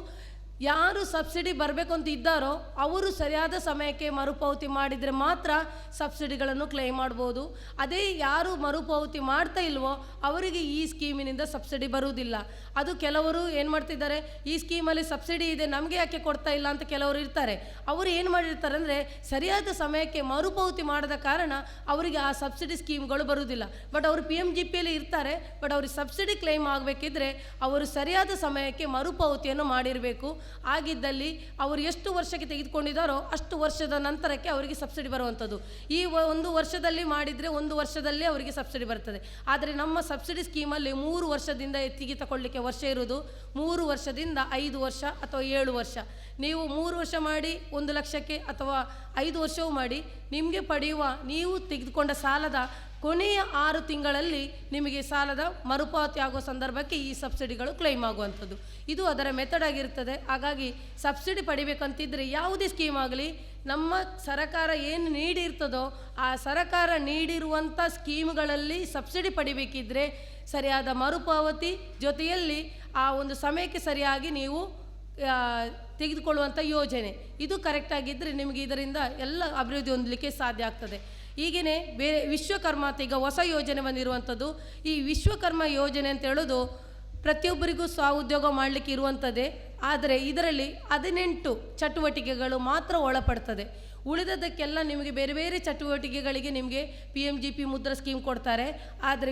ಯಾರು ಸಬ್ಸಿಡಿ ಬರಬೇಕು ಅಂತ ಇದ್ದಾರೋ ಅವರು ಸರಿಯಾದ ಸಮಯಕ್ಕೆ ಮರುಪಾವತಿ ಮಾಡಿದರೆ ಮಾತ್ರ ಸಬ್ಸಿಡಿಗಳನ್ನು ಕ್ಲೈಮ್ ಮಾಡ್ಬೋದು. ಅದೇ ಯಾರು ಮರುಪಾವತಿ ಮಾಡ್ತಾ ಇಲ್ವೋ ಅವರಿಗೆ ಈ ಸ್ಕೀಮಿನಿಂದ ಸಬ್ಸಿಡಿ ಬರುವುದಿಲ್ಲ. ಅದು ಕೆಲವರು ಏನು ಮಾಡ್ತಿದ್ದಾರೆ, ಈ ಸ್ಕೀಮಲ್ಲಿ ಸಬ್ಸಿಡಿ ಇದೆ ನಮಗೆ ಯಾಕೆ ಕೊಡ್ತಾ ಇಲ್ಲ ಅಂತ ಕೆಲವರು ಇರ್ತಾರೆ. ಅವರು ಏನು ಮಾಡಿರ್ತಾರೆ ಅಂದರೆ ಸರಿಯಾದ ಸಮಯಕ್ಕೆ ಮರುಪಾವತಿ ಮಾಡದ ಕಾರಣ ಅವರಿಗೆ ಆ ಸಬ್ಸಿಡಿ ಸ್ಕೀಮ್ಗಳು ಬರುವುದಿಲ್ಲ. ಬಟ್ ಅವರು PMGPಯಲ್ಲಿ ಇರ್ತಾರೆ, ಬಟ್ ಅವ್ರಿಗೆ ಸಬ್ಸಿಡಿ ಕ್ಲೈಮ್ ಆಗಬೇಕಿದ್ರೆ ಅವರು ಸರಿಯಾದ ಸಮಯಕ್ಕೆ ಮರುಪಾವತಿಯನ್ನು ಮಾಡಿರಬೇಕು. ಆಗಿದ್ದಲ್ಲಿ ಅವರು ಎಷ್ಟು ವರ್ಷಕ್ಕೆ ತೆಗೆದುಕೊಂಡಿದ್ದಾರೋ ಅಷ್ಟು ವರ್ಷದ ನಂತರಕ್ಕೆ ಅವರಿಗೆ ಸಬ್ಸಿಡಿ ಬರುವಂಥದ್ದು. ಈ 1 ವರ್ಷದಲ್ಲಿ ಮಾಡಿದರೆ 1 ವರ್ಷದಲ್ಲೇ ಅವರಿಗೆ ಸಬ್ಸಿಡಿ ಬರ್ತದೆ. ಆದರೆ ನಮ್ಮ ಸಬ್ಸಿಡಿ ಸ್ಕೀಮಲ್ಲಿ 3 ವರ್ಷದಿಂದ ಎತ್ತಿಗೆ ತಗೊಳ್ಳಿಕ್ಕೆ ವರ್ಷ ಇರುವುದು, 3 ವರ್ಷದಿಂದ 5 ವರ್ಷ ಅಥವಾ 7 ವರ್ಷ. ನೀವು 3 ವರ್ಷ ಮಾಡಿ 1 ಲಕ್ಷಕ್ಕೆ ಅಥವಾ 5 ವರ್ಷವೂ ಮಾಡಿ, ನಿಮಗೆ ಪಡೆಯುವ ನೀವು ತೆಗೆದುಕೊಂಡ ಸಾಲದ ಕೊನೆಯ 6 ತಿಂಗಳಲ್ಲಿ ನಿಮಗೆ ಸಾಲದ ಮರುಪಾವತಿ ಆಗುವ ಸಂದರ್ಭಕ್ಕೆ ಈ ಸಬ್ಸಿಡಿಗಳು ಕ್ಲೈಮ್ ಆಗುವಂಥದ್ದು. ಇದು ಅದರ ಮೆಥಡ್ ಆಗಿರ್ತದೆ. ಹಾಗಾಗಿ ಸಬ್ಸಿಡಿ ಪಡಿಬೇಕಂತಿದ್ರೆ ಯಾವುದೇ ಸ್ಕೀಮ್ ಆಗಲಿ ನಮ್ಮ ಸರಕಾರ ಏನು ನೀಡಿರ್ತದೋ ಆ ಸರಕಾರ ನೀಡಿರುವಂಥ ಸ್ಕೀಮ್ಗಳಲ್ಲಿ ಸಬ್ಸಿಡಿ ಪಡಿಬೇಕಿದ್ರೆ ಸರಿಯಾದ ಮರುಪಾವತಿ ಜೊತೆಯಲ್ಲಿ ಆ ಒಂದು ಸಮಯಕ್ಕೆ ಸರಿಯಾಗಿ ನೀವು ತೆಗೆದುಕೊಳ್ಳುವಂಥ ಯೋಜನೆ ಇದು ಕರೆಕ್ಟಾಗಿದ್ದರೆ ನಿಮಗೆ ಇದರಿಂದ ಎಲ್ಲ ಅಭಿವೃದ್ಧಿ ಹೊಂದಲಿಕ್ಕೆ ಸಾಧ್ಯ ಆಗ್ತದೆ. ಈಗೇ ಬೇರೆ ವಿಶ್ವಕರ್ಮ ಅಂತ ಈಗ ಹೊಸ ಯೋಜನೆ ಬಂದಿರುವಂಥದ್ದು. ಈ ವಿಶ್ವಕರ್ಮ ಯೋಜನೆ ಅಂತ ಹೇಳೋದು ಪ್ರತಿಯೊಬ್ಬರಿಗೂ ಸ್ವ ಉದ್ಯೋಗ ಮಾಡಲಿಕ್ಕೆ ಇರುವಂಥದ್ದೇ. ಆದರೆ ಇದರಲ್ಲಿ 18 ಚಟುವಟಿಕೆಗಳು ಮಾತ್ರ ಒಳಪಡ್ತದೆ. ಉಳಿದದಕ್ಕೆಲ್ಲ ನಿಮಗೆ ಬೇರೆ ಬೇರೆ ಚಟುವಟಿಕೆಗಳಿಗೆ ನಿಮಗೆ PMGP ಮುದ್ರಾ ಸ್ಕೀಮ್ ಕೊಡ್ತಾರೆ. ಆದರೆ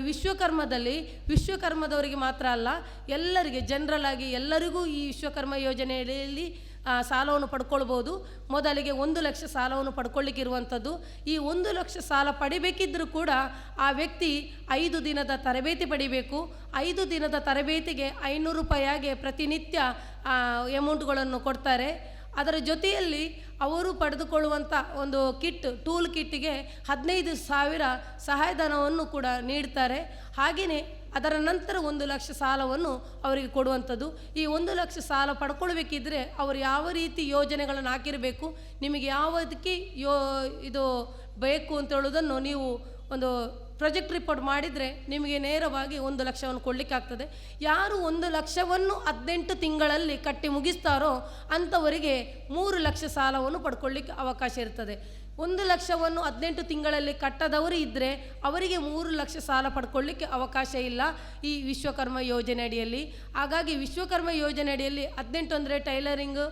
ವಿಶ್ವಕರ್ಮದವರಿಗೆ ಮಾತ್ರ ಅಲ್ಲ, ಎಲ್ಲರಿಗೆ ಜನರಲ್ ಆಗಿ ಎಲ್ಲರಿಗೂ ಈ ವಿಶ್ವಕರ್ಮ ಯೋಜನೆಯಲ್ಲಿ ಸಾಲವನ್ನು ಪಡ್ಕೊಳ್ಬೋದು. ಮೊದಲಿಗೆ 1 ಲಕ್ಷ ಸಾಲವನ್ನು ಪಡ್ಕೊಳ್ಳಿಕ್ಕೆ ಇರುವಂಥದ್ದು. ಈ 1 ಲಕ್ಷ ಸಾಲ ಪಡಿಬೇಕಿದ್ದರೂ ಕೂಡ ಆ ವ್ಯಕ್ತಿ 5 ದಿನದ ತರಬೇತಿ ಪಡಿಬೇಕು. 5 ದಿನದ ತರಬೇತಿಗೆ 500 ರೂಪಾಯಿಗೆ ಪ್ರತಿನಿತ್ಯ ಅಮೌಂಟ್ಗಳನ್ನು ಕೊಡ್ತಾರೆ. ಅದರ ಜೊತೆಯಲ್ಲಿ ಅವರು ಪಡೆದುಕೊಳ್ಳುವಂಥ ಒಂದು ಟೂಲ್ ಕಿಟ್ಟಿಗೆ 15,000 ಸಹಾಯಧನವನ್ನು ಕೂಡ ನೀಡ್ತಾರೆ. ಹಾಗೆಯೇ ಅದರ ನಂತರ 1 ಲಕ್ಷ ಸಾಲವನ್ನು ಅವರಿಗೆ ಕೊಡುವಂಥದ್ದು. ಈ 1 ಲಕ್ಷ ಸಾಲ ಪಡ್ಕೊಳ್ಬೇಕಿದ್ರೆ ಅವರು ಯಾವ ರೀತಿ ಯೋಜನೆಗಳನ್ನು ಹಾಕಿರಬೇಕು, ನಿಮಗೆ ಯಾವುದಕ್ಕೆ ಇದು ಬೇಕು ಅಂತ ಹೇಳೋದನ್ನು ನೀವು ಒಂದು ಪ್ರಾಜೆಕ್ಟ್ ರಿಪೋರ್ಟ್ ಮಾಡಿದರೆ ನಿಮಗೆ ನೇರವಾಗಿ 1 ಲಕ್ಷವನ್ನು ಕೊಡಲಿಕ್ಕಾಗ್ತದೆ. ಯಾರು 1 ಲಕ್ಷವನ್ನು 18 ತಿಂಗಳಲ್ಲಿ ಕಟ್ಟಿ ಮುಗಿಸ್ತಾರೋ ಅಂಥವರಿಗೆ 3 ಲಕ್ಷ ಸಾಲವನ್ನು ಪಡ್ಕೊಳ್ಳಿಕ್ಕೆ ಅವಕಾಶ ಇರ್ತದೆ. 1 ಲಕ್ಷವನ್ನು 18 ತಿಂಗಳಲ್ಲಿ ಕಟ್ಟದವರು ಇದ್ದರೆ ಅವರಿಗೆ 3 ಲಕ್ಷ ಸಾಲ ಪಡ್ಕೊಳ್ಳಿಕ್ಕೆ ಅವಕಾಶ ಇಲ್ಲ ಈ ವಿಶ್ವಕರ್ಮ ಯೋಜನೆ ಅಡಿಯಲ್ಲಿ. ಹಾಗಾಗಿ ವಿಶ್ವಕರ್ಮ ಯೋಜನೆ ಅಡಿಯಲ್ಲಿ 18 ಅಂದರೆ ಟೈಲರಿಂಗ್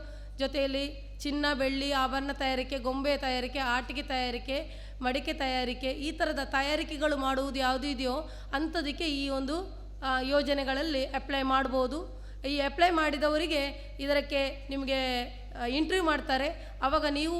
ಜೊತೆಯಲ್ಲಿ ಚಿನ್ನ ಬೆಳ್ಳಿ ಆಭರಣ ತಯಾರಿಕೆ, ಗೊಂಬೆ ತಯಾರಿಕೆ, ಆಟಿಕೆ ತಯಾರಿಕೆ, ಮಡಿಕೆ ತಯಾರಿಕೆ, ಈ ಥರದ ತಯಾರಿಕೆಗಳು ಮಾಡುವುದು ಯಾವುದು ಇದೆಯೋ ಅಂಥದಕ್ಕೆ ಈ ಒಂದು ಯೋಜನೆಗಳಲ್ಲಿ ಅಪ್ಲೈ ಮಾಡ್ಬೋದು. ಈ ಅಪ್ಲೈ ಮಾಡಿದವರಿಗೆ ಇದಕ್ಕೆ ನಿಮಗೆ ಇಂಟರ್ವ್ಯೂ ಮಾಡ್ತಾರೆ. ಆವಾಗ ನೀವು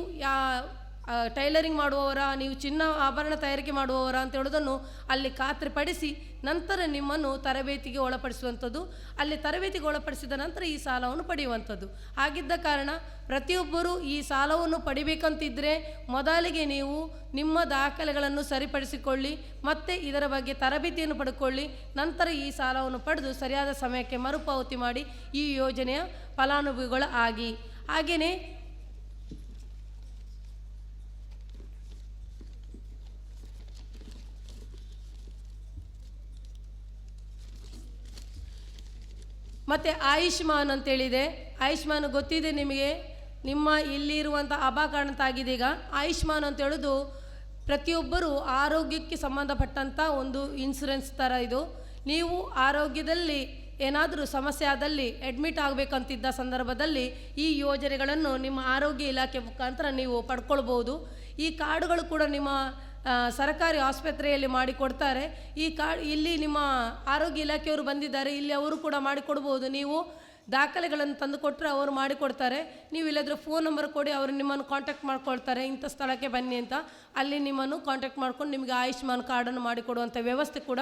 ಟೈಲರಿಂಗ್ ಮಾಡುವವರ, ನೀವು ಚಿನ್ನ ಆಭರಣ ತಯಾರಿಕೆ ಮಾಡುವವರ ಅಂತ ಹೇಳೋದನ್ನು ಅಲ್ಲಿ ಖಾತ್ರಿಪಡಿಸಿ ನಂತರ ನಿಮ್ಮನ್ನು ತರಬೇತಿಗೆ ಒಳಪಡಿಸುವಂಥದ್ದು. ಅಲ್ಲಿ ತರಬೇತಿಗೆ ಒಳಪಡಿಸಿದ ನಂತರ ಈ ಸಾಲವನ್ನು ಪಡೆಯುವಂಥದ್ದು. ಹಾಗಿದ್ದ ಕಾರಣ ಪ್ರತಿಯೊಬ್ಬರೂ ಈ ಸಾಲವನ್ನು ಪಡಿಬೇಕಂತಿದ್ದರೆ ಮೊದಲಿಗೆ ನೀವು ನಿಮ್ಮ ದಾಖಲೆಗಳನ್ನು ಸರಿಪಡಿಸಿಕೊಳ್ಳಿ, ಮತ್ತು ಇದರ ಬಗ್ಗೆ ತರಬೇತಿಯನ್ನು ಪಡ್ಕೊಳ್ಳಿ. ನಂತರ ಈ ಸಾಲವನ್ನು ಪಡೆದು ಸರಿಯಾದ ಸಮಯಕ್ಕೆ ಮರುಪಾವತಿ ಮಾಡಿ ಈ ಯೋಜನೆಯ ಫಲಾನುಭವಿಗಳು ಆಗಿ. ಹಾಗೆಯೇ ಮತ್ತು ಆಯುಷ್ಮಾನ್ ಅಂತೇಳಿದೆ. ಆಯುಷ್ಮಾನ್ ಗೊತ್ತಿದೆ ನಿಮಗೆ, ನಿಮ್ಮ ಇಲ್ಲಿರುವಂಥ ಅಪಘಾತ ಆಗಿದೆ. ಈಗ ಆಯುಷ್ಮಾನ್ ಅಂತ ಹೇಳೋದು ಪ್ರತಿಯೊಬ್ಬರು ಆರೋಗ್ಯಕ್ಕೆ ಸಂಬಂಧಪಟ್ಟಂಥ ಒಂದು ಇನ್ಶೂರೆನ್ಸ್ ಥರ ಇದು. ನೀವು ಆರೋಗ್ಯದಲ್ಲಿ ಏನಾದರೂ ಸಮಸ್ಯೆ ಆದಲ್ಲಿ ಅಡ್ಮಿಟ್ ಆಗಬೇಕಂತಿದ್ದ ಸಂದರ್ಭದಲ್ಲಿ ಈ ಯೋಜನೆಗಳನ್ನು ನಿಮ್ಮ ಆರೋಗ್ಯ ಇಲಾಖೆ ಮುಖಾಂತರ ನೀವು ಪಡ್ಕೊಳ್ಬೋದು. ಈ ಕಾರ್ಡುಗಳು ಕೂಡ ನಿಮ್ಮ ಸರ್ಕಾರಿ ಆಸ್ಪತ್ರೆಯಲ್ಲಿ ಮಾಡಿಕೊಡ್ತಾರೆ. ಈ ಕಾರ್ಡ್ ಇಲ್ಲಿ ನಿಮ್ಮ ಆರೋಗ್ಯ ಇಲಾಖೆಯವರು ಬಂದಿದ್ದಾರೆ, ಇಲ್ಲಿ ಅವರು ಕೂಡ ಮಾಡಿಕೊಡ್ಬೋದು. ನೀವು ದಾಖಲೆಗಳನ್ನು ತಂದು ಕೊಟ್ಟರೆ ಅವರು ಮಾಡಿಕೊಡ್ತಾರೆ. ನೀವು ಇಲ್ಲದ್ರೆ ಫೋನ್ ನಂಬರ್ ಕೊಡಿ, ಅವರು ನಿಮ್ಮನ್ನು ಕಾಂಟ್ಯಾಕ್ಟ್ ಮಾಡ್ಕೊಳ್ತಾರೆ, ಇಂಥ ಸ್ಥಳಕ್ಕೆ ಬನ್ನಿ ಅಂತ. ಅಲ್ಲಿ ನಿಮ್ಮನ್ನು ಕಾಂಟ್ಯಾಕ್ಟ್ ಮಾಡ್ಕೊಂಡು ನಿಮಗೆ ಆಯುಷ್ಮಾನ್ ಕಾರ್ಡನ್ನು ಮಾಡಿಕೊಡುವಂಥ ವ್ಯವಸ್ಥೆ ಕೂಡ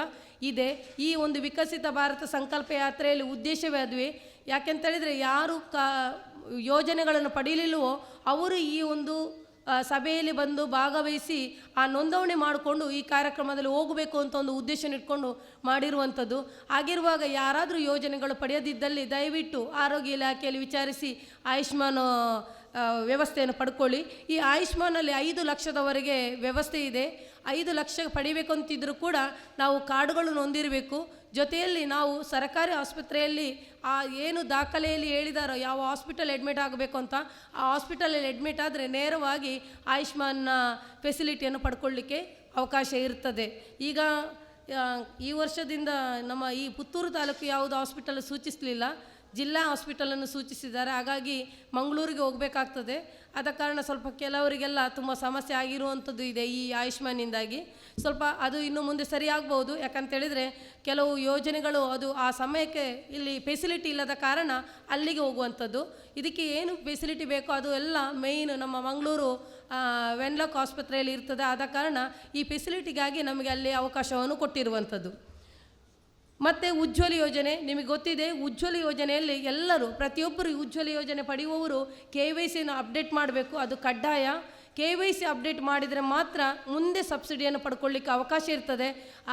ಇದೆ. ಈ ಒಂದು ವಿಕಸಿತ ಭಾರತ ಸಂಕಲ್ಪ ಯಾತ್ರೆಯಲ್ಲಿ ಉದ್ದೇಶವೇ ಅದುವೇ. ಯಾಕೆಂತೇಳಿದರೆ ಯಾರು ಯೋಜನೆಗಳನ್ನು ಪಡೀಲಿಲ್ಲವೋ ಅವರು ಈ ಒಂದು ಸಭೆಯಲ್ಲಿ ಬಂದು ಭಾಗವಹಿಸಿ ಆ ನೋಂದಣಿ ಮಾಡಿಕೊಂಡು ಈ ಕಾರ್ಯಕ್ರಮದಲ್ಲಿ ಹೋಗಬೇಕು ಅಂತ ಒಂದು ಉದ್ದೇಶ ಇಟ್ಕೊಂಡು ಮಾಡಿರುವಂಥದ್ದು. ಆಗಿರುವಾಗ ಯಾರಾದರೂ ಯೋಜನೆಗಳು ಪಡೆಯದಿದ್ದಲ್ಲಿ ದಯವಿಟ್ಟು ಆರೋಗ್ಯ ಇಲಾಖೆಯಲ್ಲಿ ವಿಚಾರಿಸಿ ಆಯುಷ್ಮಾನ್ ವ್ಯವಸ್ಥೆಯನ್ನು ಪಡ್ಕೊಳ್ಳಿ. ಈ ಆಯುಷ್ಮಾನಲ್ಲಿ 5 ಲಕ್ಷದವರೆಗೆ ವ್ಯವಸ್ಥೆ ಇದೆ. 5 ಲಕ್ಷ ಪಡಿಬೇಕು ಅಂತಿದ್ರೂ ಕೂಡ ನಾವು ಕಾರ್ಡುಗಳನ್ನು ಹೊಂದಿರಬೇಕು. ಜೊತೆಯಲ್ಲಿ ನಾವು ಸರ್ಕಾರಿ ಆಸ್ಪತ್ರೆಯಲ್ಲಿ ಆ ಏನು ದಾಖಲೆಯಲ್ಲಿ ಹೇಳಿದಾರೋ ಯಾವ ಹಾಸ್ಪಿಟಲ್ ಅಡ್ಮಿಟ್ ಆಗಬೇಕು ಅಂತ, ಆ ಹಾಸ್ಪಿಟಲಲ್ಲಿ ಅಡ್ಮಿಟ್ ಆದರೆ ನೇರವಾಗಿ ಆಯುಷ್ಮಾನ್ನ ಫೆಸಿಲಿಟಿಯನ್ನು ಪಡ್ಕೊಳ್ಳಿಕ್ಕೆ ಅವಕಾಶ ಇರ್ತದೆ. ಈಗ ಈ ವರ್ಷದಿಂದ ನಮ್ಮ ಈ ಪುತ್ತೂರು ತಾಲೂಕು ಯಾವುದು ಹಾಸ್ಪಿಟಲ್ ಸೂಚಿಸಲಿಲ್ಲ, ಜಿಲ್ಲಾ ಹಾಸ್ಪಿಟಲನ್ನು ಸೂಚಿಸಿದ್ದಾರೆ. ಹಾಗಾಗಿ ಮಂಗಳೂರಿಗೆ ಹೋಗಬೇಕಾಗ್ತದೆ. ಆದ ಕಾರಣ ಸ್ವಲ್ಪ ಕೆಲವರಿಗೆಲ್ಲ ತುಂಬ ಸಮಸ್ಯೆ ಆಗಿರುವಂಥದ್ದು ಇದೆ ಈ ಆಯುಷ್ಮಾನಿಂದಾಗಿ. ಸ್ವಲ್ಪ ಅದು ಇನ್ನು ಮುಂದೆ ಸರಿಯಾಗ್ಬೋದು. ಯಾಕಂತೇಳಿದರೆ ಕೆಲವು ಯೋಜನೆಗಳು ಅದು ಆ ಸಮಯಕ್ಕೆ ಇಲ್ಲಿ ಫೆಸಿಲಿಟಿ ಇಲ್ಲದ ಕಾರಣ ಅಲ್ಲಿಗೆ ಹೋಗುವಂಥದ್ದು. ಇದಕ್ಕೆ ಏನು ಫೆಸಿಲಿಟಿ ಬೇಕೋ ಅದು ಎಲ್ಲ ಮೇಯ್ನ್ ನಮ್ಮ ಮಂಗಳೂರು ವೆನ್ಲಾಕ್ ಆಸ್ಪತ್ರೆಯಲ್ಲಿ ಇರ್ತದೆ. ಆದ ಕಾರಣ ಈ ಫೆಸಿಲಿಟಿಗಾಗಿ ನಮಗೆ ಅಲ್ಲಿ ಅವಕಾಶವನ್ನು ಕೊಟ್ಟಿರುವಂಥದ್ದು. ಮತ್ತು ಉಜ್ವಲ ಯೋಜನೆ ನಿಮಗೆ ಗೊತ್ತಿದೆ. ಉಜ್ವಲ ಯೋಜನೆಯಲ್ಲಿ ಎಲ್ಲರೂ ಪ್ರತಿಯೊಬ್ಬರು ಉಜ್ವಲ ಯೋಜನೆ ಪಡೆಯುವವರು KYCಯನ್ನು ಅಪ್ಡೇಟ್ ಮಾಡಬೇಕು, ಅದು ಕಡ್ಡಾಯ. KYC ಅಪ್ಡೇಟ್ ಮಾಡಿದರೆ ಮಾತ್ರ ಮುಂದೆ ಸಬ್ಸಿಡಿಯನ್ನು ಪಡ್ಕೊಳ್ಳಿಕ್ಕೆ ಅವಕಾಶ ಇರ್ತದೆ.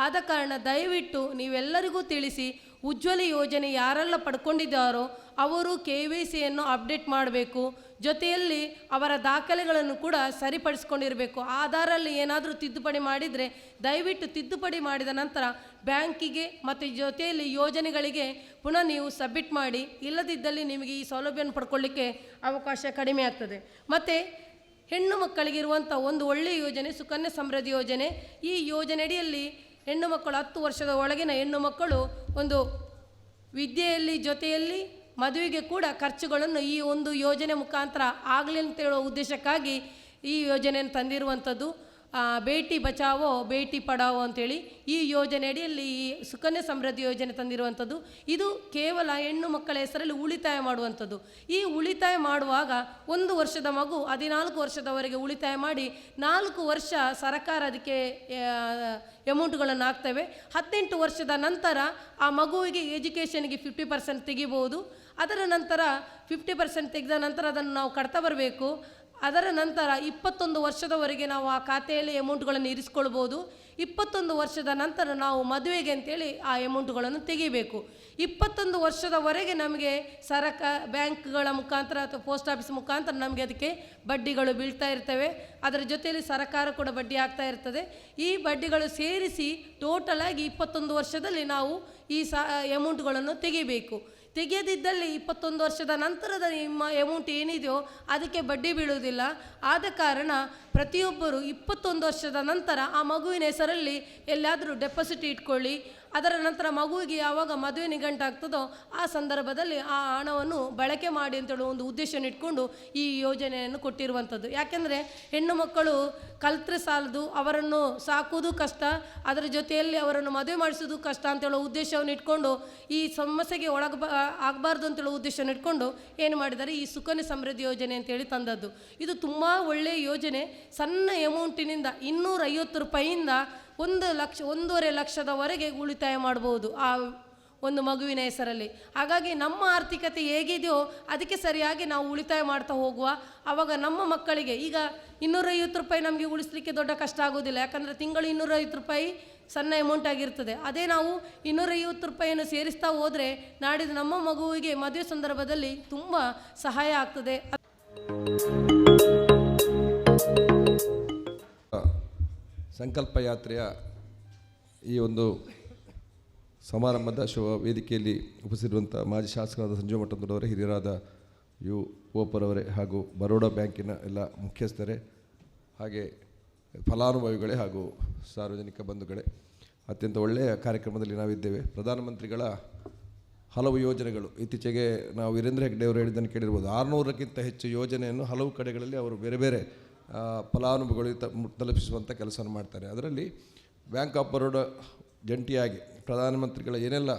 ಆದ ಕಾರಣ ದಯವಿಟ್ಟು ನೀವೆಲ್ಲರಿಗೂ ತಿಳಿಸಿ, ಉಜ್ವಲ ಯೋಜನೆ ಯಾರೆಲ್ಲ ಪಡ್ಕೊಂಡಿದ್ದಾರೋ ಅವರು KYCಯನ್ನು ಅಪ್ಡೇಟ್ ಮಾಡಬೇಕು. ಜೊತೆಯಲ್ಲಿ ಅವರ ದಾಖಲೆಗಳನ್ನು ಕೂಡ ಸರಿಪಡಿಸ್ಕೊಂಡಿರಬೇಕು. ಆಧಾರಲ್ಲಿ ಏನಾದರೂ ತಿದ್ದುಪಡಿ ಮಾಡಿದರೆ ದಯವಿಟ್ಟು ತಿದ್ದುಪಡಿ ಮಾಡಿದ ನಂತರ ಬ್ಯಾಂಕಿಗೆ ಮತ್ತು ಜೊತೆಯಲ್ಲಿ ಯೋಜನೆಗಳಿಗೆ ಪುನಃ ನೀವು ಸಬ್ಮಿಟ್ ಮಾಡಿ. ಇಲ್ಲದಿದ್ದಲ್ಲಿ ನಿಮಗೆ ಈ ಸೌಲಭ್ಯವನ್ನು ಪಡ್ಕೊಳ್ಳಿಕ್ಕೆ ಅವಕಾಶ ಕಡಿಮೆ ಆಗ್ತದೆ. ಮತ್ತು ಹೆಣ್ಣು ಮಕ್ಕಳಿಗಿರುವಂಥ ಒಂದು ಒಳ್ಳೆಯ ಯೋಜನೆ ಸುಕನ್ಯಾ ಸಮೃದ್ಧಿ ಯೋಜನೆ. ಈ ಯೋಜನೆಯಡಿಯಲ್ಲಿ ಹೆಣ್ಣು ಮಕ್ಕಳು 10 ವರ್ಷದ ಒಳಗಿನ ಹೆಣ್ಣು ಮಕ್ಕಳು ಒಂದು ವಿದ್ಯೆಯಲ್ಲಿ ಜೊತೆಯಲ್ಲಿ ಮದುವೆಗೆ ಕೂಡ ಖರ್ಚುಗಳನ್ನು ಈ ಒಂದು ಯೋಜನೆ ಮುಖಾಂತರ ಆಗಲಿ ಅಂತ ಹೇಳೋ ಉದ್ದೇಶಕ್ಕಾಗಿ ಈ ಯೋಜನೆಯನ್ನು ತಂದಿರುವಂಥದ್ದು. ಬೇಟಿ ಬಚಾವೋ ಬೇಟಿ ಪಡಾವೋ ಅಂತೇಳಿ ಈ ಯೋಜನೆ ಅಡಿಯಲ್ಲಿ ಈ ಸುಕನ್ಯಾ ಸಮೃದ್ಧಿ ಯೋಜನೆ ತಂದಿರುವಂಥದ್ದು. ಇದು ಕೇವಲ ಹೆಣ್ಣು ಮಕ್ಕಳ ಹೆಸರಲ್ಲಿ ಉಳಿತಾಯ ಮಾಡುವಂಥದ್ದು. ಈ ಉಳಿತಾಯ ಮಾಡುವಾಗ 1 ವರ್ಷದ ಮಗು 14 ವರ್ಷದವರೆಗೆ ಉಳಿತಾಯ ಮಾಡಿ 4 ವರ್ಷ ಸರ್ಕಾರ ಅದಕ್ಕೆ ಅಮೌಂಟ್ಗಳನ್ನು ಹಾಕ್ತೇವೆ. 18 ವರ್ಷದ ನಂತರ ಆ ಮಗುವಿಗೆ ಎಜುಕೇಷನ್ಗೆ 50% ತೆಗಿಬೋದು. ಅದರ ನಂತರ 50% ತೆಗೆದ ನಂತರ ಅದನ್ನು ನಾವು ಕಟ್ತಾ ಬರಬೇಕು. ಅದರ ನಂತರ 21 ವರ್ಷದವರೆಗೆ ನಾವು ಆ ಖಾತೆಯಲ್ಲಿ ಅಮೌಂಟ್ಗಳನ್ನು ಇರಿಸ್ಕೊಳ್ಬೋದು. 21 ವರ್ಷದ ನಂತರ ನಾವು ಮದುವೆಗೆ ಅಂತೇಳಿ ಆ ಅಮೌಂಟ್ಗಳನ್ನು ತೆಗಿಬೇಕು. 21 ವರ್ಷದವರೆಗೆ ನಮಗೆ ಬ್ಯಾಂಕ್ಗಳ ಮುಖಾಂತರ ಅಥವಾ ಪೋಸ್ಟ್ ಆಫೀಸ್ ಮುಖಾಂತರ ನಮಗೆ ಅದಕ್ಕೆ ಬಡ್ಡಿಗಳು ಬೀಳ್ತಾ ಇರ್ತವೆ. ಅದರ ಜೊತೆಯಲ್ಲಿ ಸರ್ಕಾರ ಕೂಡ ಬಡ್ಡಿ ಆಗ್ತಾ ಇರ್ತದೆ. ಈ ಬಡ್ಡಿಗಳು ಸೇರಿಸಿ ಟೋಟಲಾಗಿ 21 ವರ್ಷದಲ್ಲಿ ನಾವು ಈ ಅಮೌಂಟ್ಗಳನ್ನು ತೆಗಿಬೇಕು. ತೆಗೆಯದಿದ್ದಲ್ಲಿ 21 ವರ್ಷದ ನಂತರದ ನಿಮ್ಮ ಅಮೌಂಟ್ ಏನಿದೆಯೋ ಅದಕ್ಕೆ ಬಡ್ಡಿ ಬೀಳುವುದಿಲ್ಲ. ಆದ ಕಾರಣ ಪ್ರತಿಯೊಬ್ಬರು 21 ವರ್ಷದ ನಂತರ ಆ ಮಗುವಿನ ಹೆಸರಲ್ಲಿ ಎಲ್ಲಾದರೂ ಡೆಪಾಸಿಟ್ ಇಟ್ಕೊಳ್ಳಿ. ಅದರ ನಂತರ ಮಗುವಿಗೆ ಯಾವಾಗ ಮದುವೆ ನಿಗಂಟಾಗ್ತದೋ ಆ ಸಂದರ್ಭದಲ್ಲಿ ಆ ಹಣವನ್ನು ಬಳಕೆ ಮಾಡಿ ಅಂತೇಳಿ ಒಂದು ಉದ್ದೇಶವನ್ನು ಇಟ್ಕೊಂಡು ಈ ಯೋಜನೆಯನ್ನು ಕೊಟ್ಟಿರುವಂಥದ್ದು. ಯಾಕೆಂದರೆ ಹೆಣ್ಣು ಮಕ್ಕಳು ಕಲ್ತ್ರೆ ಸಾಲದು, ಅವರನ್ನು ಸಾಕುವುದು ಕಷ್ಟ, ಅದರ ಜೊತೆಯಲ್ಲಿ ಅವರನ್ನು ಮದುವೆ ಮಾಡಿಸೋದು ಕಷ್ಟ ಅಂತೇಳೋ ಉದ್ದೇಶವನ್ನು ಇಟ್ಕೊಂಡು ಈ ಸಮಸ್ಯೆಗೆ ಆಗಬಾರ್ದು ಅಂತೇಳೋ ಉದ್ದೇಶವನ್ನು ಇಟ್ಕೊಂಡು ಏನು ಮಾಡಿದ್ದಾರೆ, ಈ ಸುಕನ್ಯಾ ಸಮೃದ್ಧಿ ಯೋಜನೆ ಅಂತೇಳಿ ತಂದದ್ದು. ಇದು ತುಂಬ ಒಳ್ಳೆಯ ಯೋಜನೆ. ಸಣ್ಣ ಅಮೌಂಟಿನಿಂದ 250 ರೂಪಾಯಿಯಿಂದ 1 ಲಕ್ಷ 1.5 ಲಕ್ಷದವರೆಗೆ ಉಳಿತಾಯ ಮಾಡ್ಬೋದು ಆ ಒಂದು ಮಗುವಿನ ಹೆಸರಲ್ಲಿ. ಹಾಗಾಗಿ ನಮ್ಮ ಆರ್ಥಿಕತೆ ಹೇಗಿದೆಯೋ ಅದಕ್ಕೆ ಸರಿಯಾಗಿ ನಾವು ಉಳಿತಾಯ ಮಾಡ್ತಾ ಹೋಗುವ. ಆವಾಗ ನಮ್ಮ ಮಕ್ಕಳಿಗೆ ಈಗ 250 ರೂಪಾಯಿ ನಮಗೆ ಉಳಿಸ್ಲಿಕ್ಕೆ ದೊಡ್ಡ ಕಷ್ಟ ಆಗೋದಿಲ್ಲ. ಯಾಕಂದರೆ ತಿಂಗಳು 250 ರೂಪಾಯಿ ಸಣ್ಣ ಅಮೌಂಟ್ ಆಗಿರ್ತದೆ. ಅದೇ ನಾವು 250 ರೂಪಾಯಿಯನ್ನು ಸೇರಿಸ್ತಾ ಹೋದರೆ ನಾಡಿದ್ದು ನಮ್ಮ ಮಗುವಿಗೆ ಮದುವೆ ಸಂದರ್ಭದಲ್ಲಿ ತುಂಬ ಸಹಾಯ ಆಗ್ತದೆ. ಸಂಕಲ್ಪ ಯಾತ್ರೆಯ ಈ ಒಂದು ಸಮಾರಂಭದ ವೇದಿಕೆಯಲ್ಲಿ ಉಪಸ್ಥಿತಿರುವಂಥ ಮಾಜಿ ಶಾಸಕರಾದ ಸಂಜೀವ ಮಠದವರೇ, ಹಿರಿಯರಾದ ಓಪರವರೇ ಹಾಗೂ ಬರೋಡಾ ಬ್ಯಾಂಕಿನ ಎಲ್ಲ ಮುಖ್ಯಸ್ಥರೇ, ಹಾಗೆ ಫಲಾನುಭವಿಗಳೇ ಹಾಗೂ ಸಾರ್ವಜನಿಕ ಬಂಧುಗಳೇ, ಅತ್ಯಂತ ಒಳ್ಳೆಯ ಕಾರ್ಯಕ್ರಮದಲ್ಲಿ ನಾವಿದ್ದೇವೆ. ಪ್ರಧಾನಮಂತ್ರಿಗಳ ಹಲವು ಯೋಜನೆಗಳು ಇತ್ತೀಚೆಗೆ ನಾವು ವೀರೇಂದ್ರ ಹೆಗ್ಡೆ ಅವರು ಹೇಳಿದ್ದನ್ನು ಕೇಳಿರ್ಬೋದು. 600ಕ್ಕಿಂತ ಹೆಚ್ಚು ಯೋಜನೆಯನ್ನು ಹಲವು ಕಡೆಗಳಲ್ಲಿ ಅವರು ಬೇರೆ ಬೇರೆ ಫಲಾನುಭವಿಗಳಿಗೆ ತಲುಪಿಸುವಂಥ ಕೆಲಸವನ್ನು ಮಾಡ್ತಾರೆ. ಅದರಲ್ಲಿ ಬ್ಯಾಂಕ್ ಆಫ್ ಬರೋಡಾ ಜಂಟಿಯಾಗಿ ಪ್ರಧಾನಮಂತ್ರಿಗಳ ಏನೆಲ್ಲ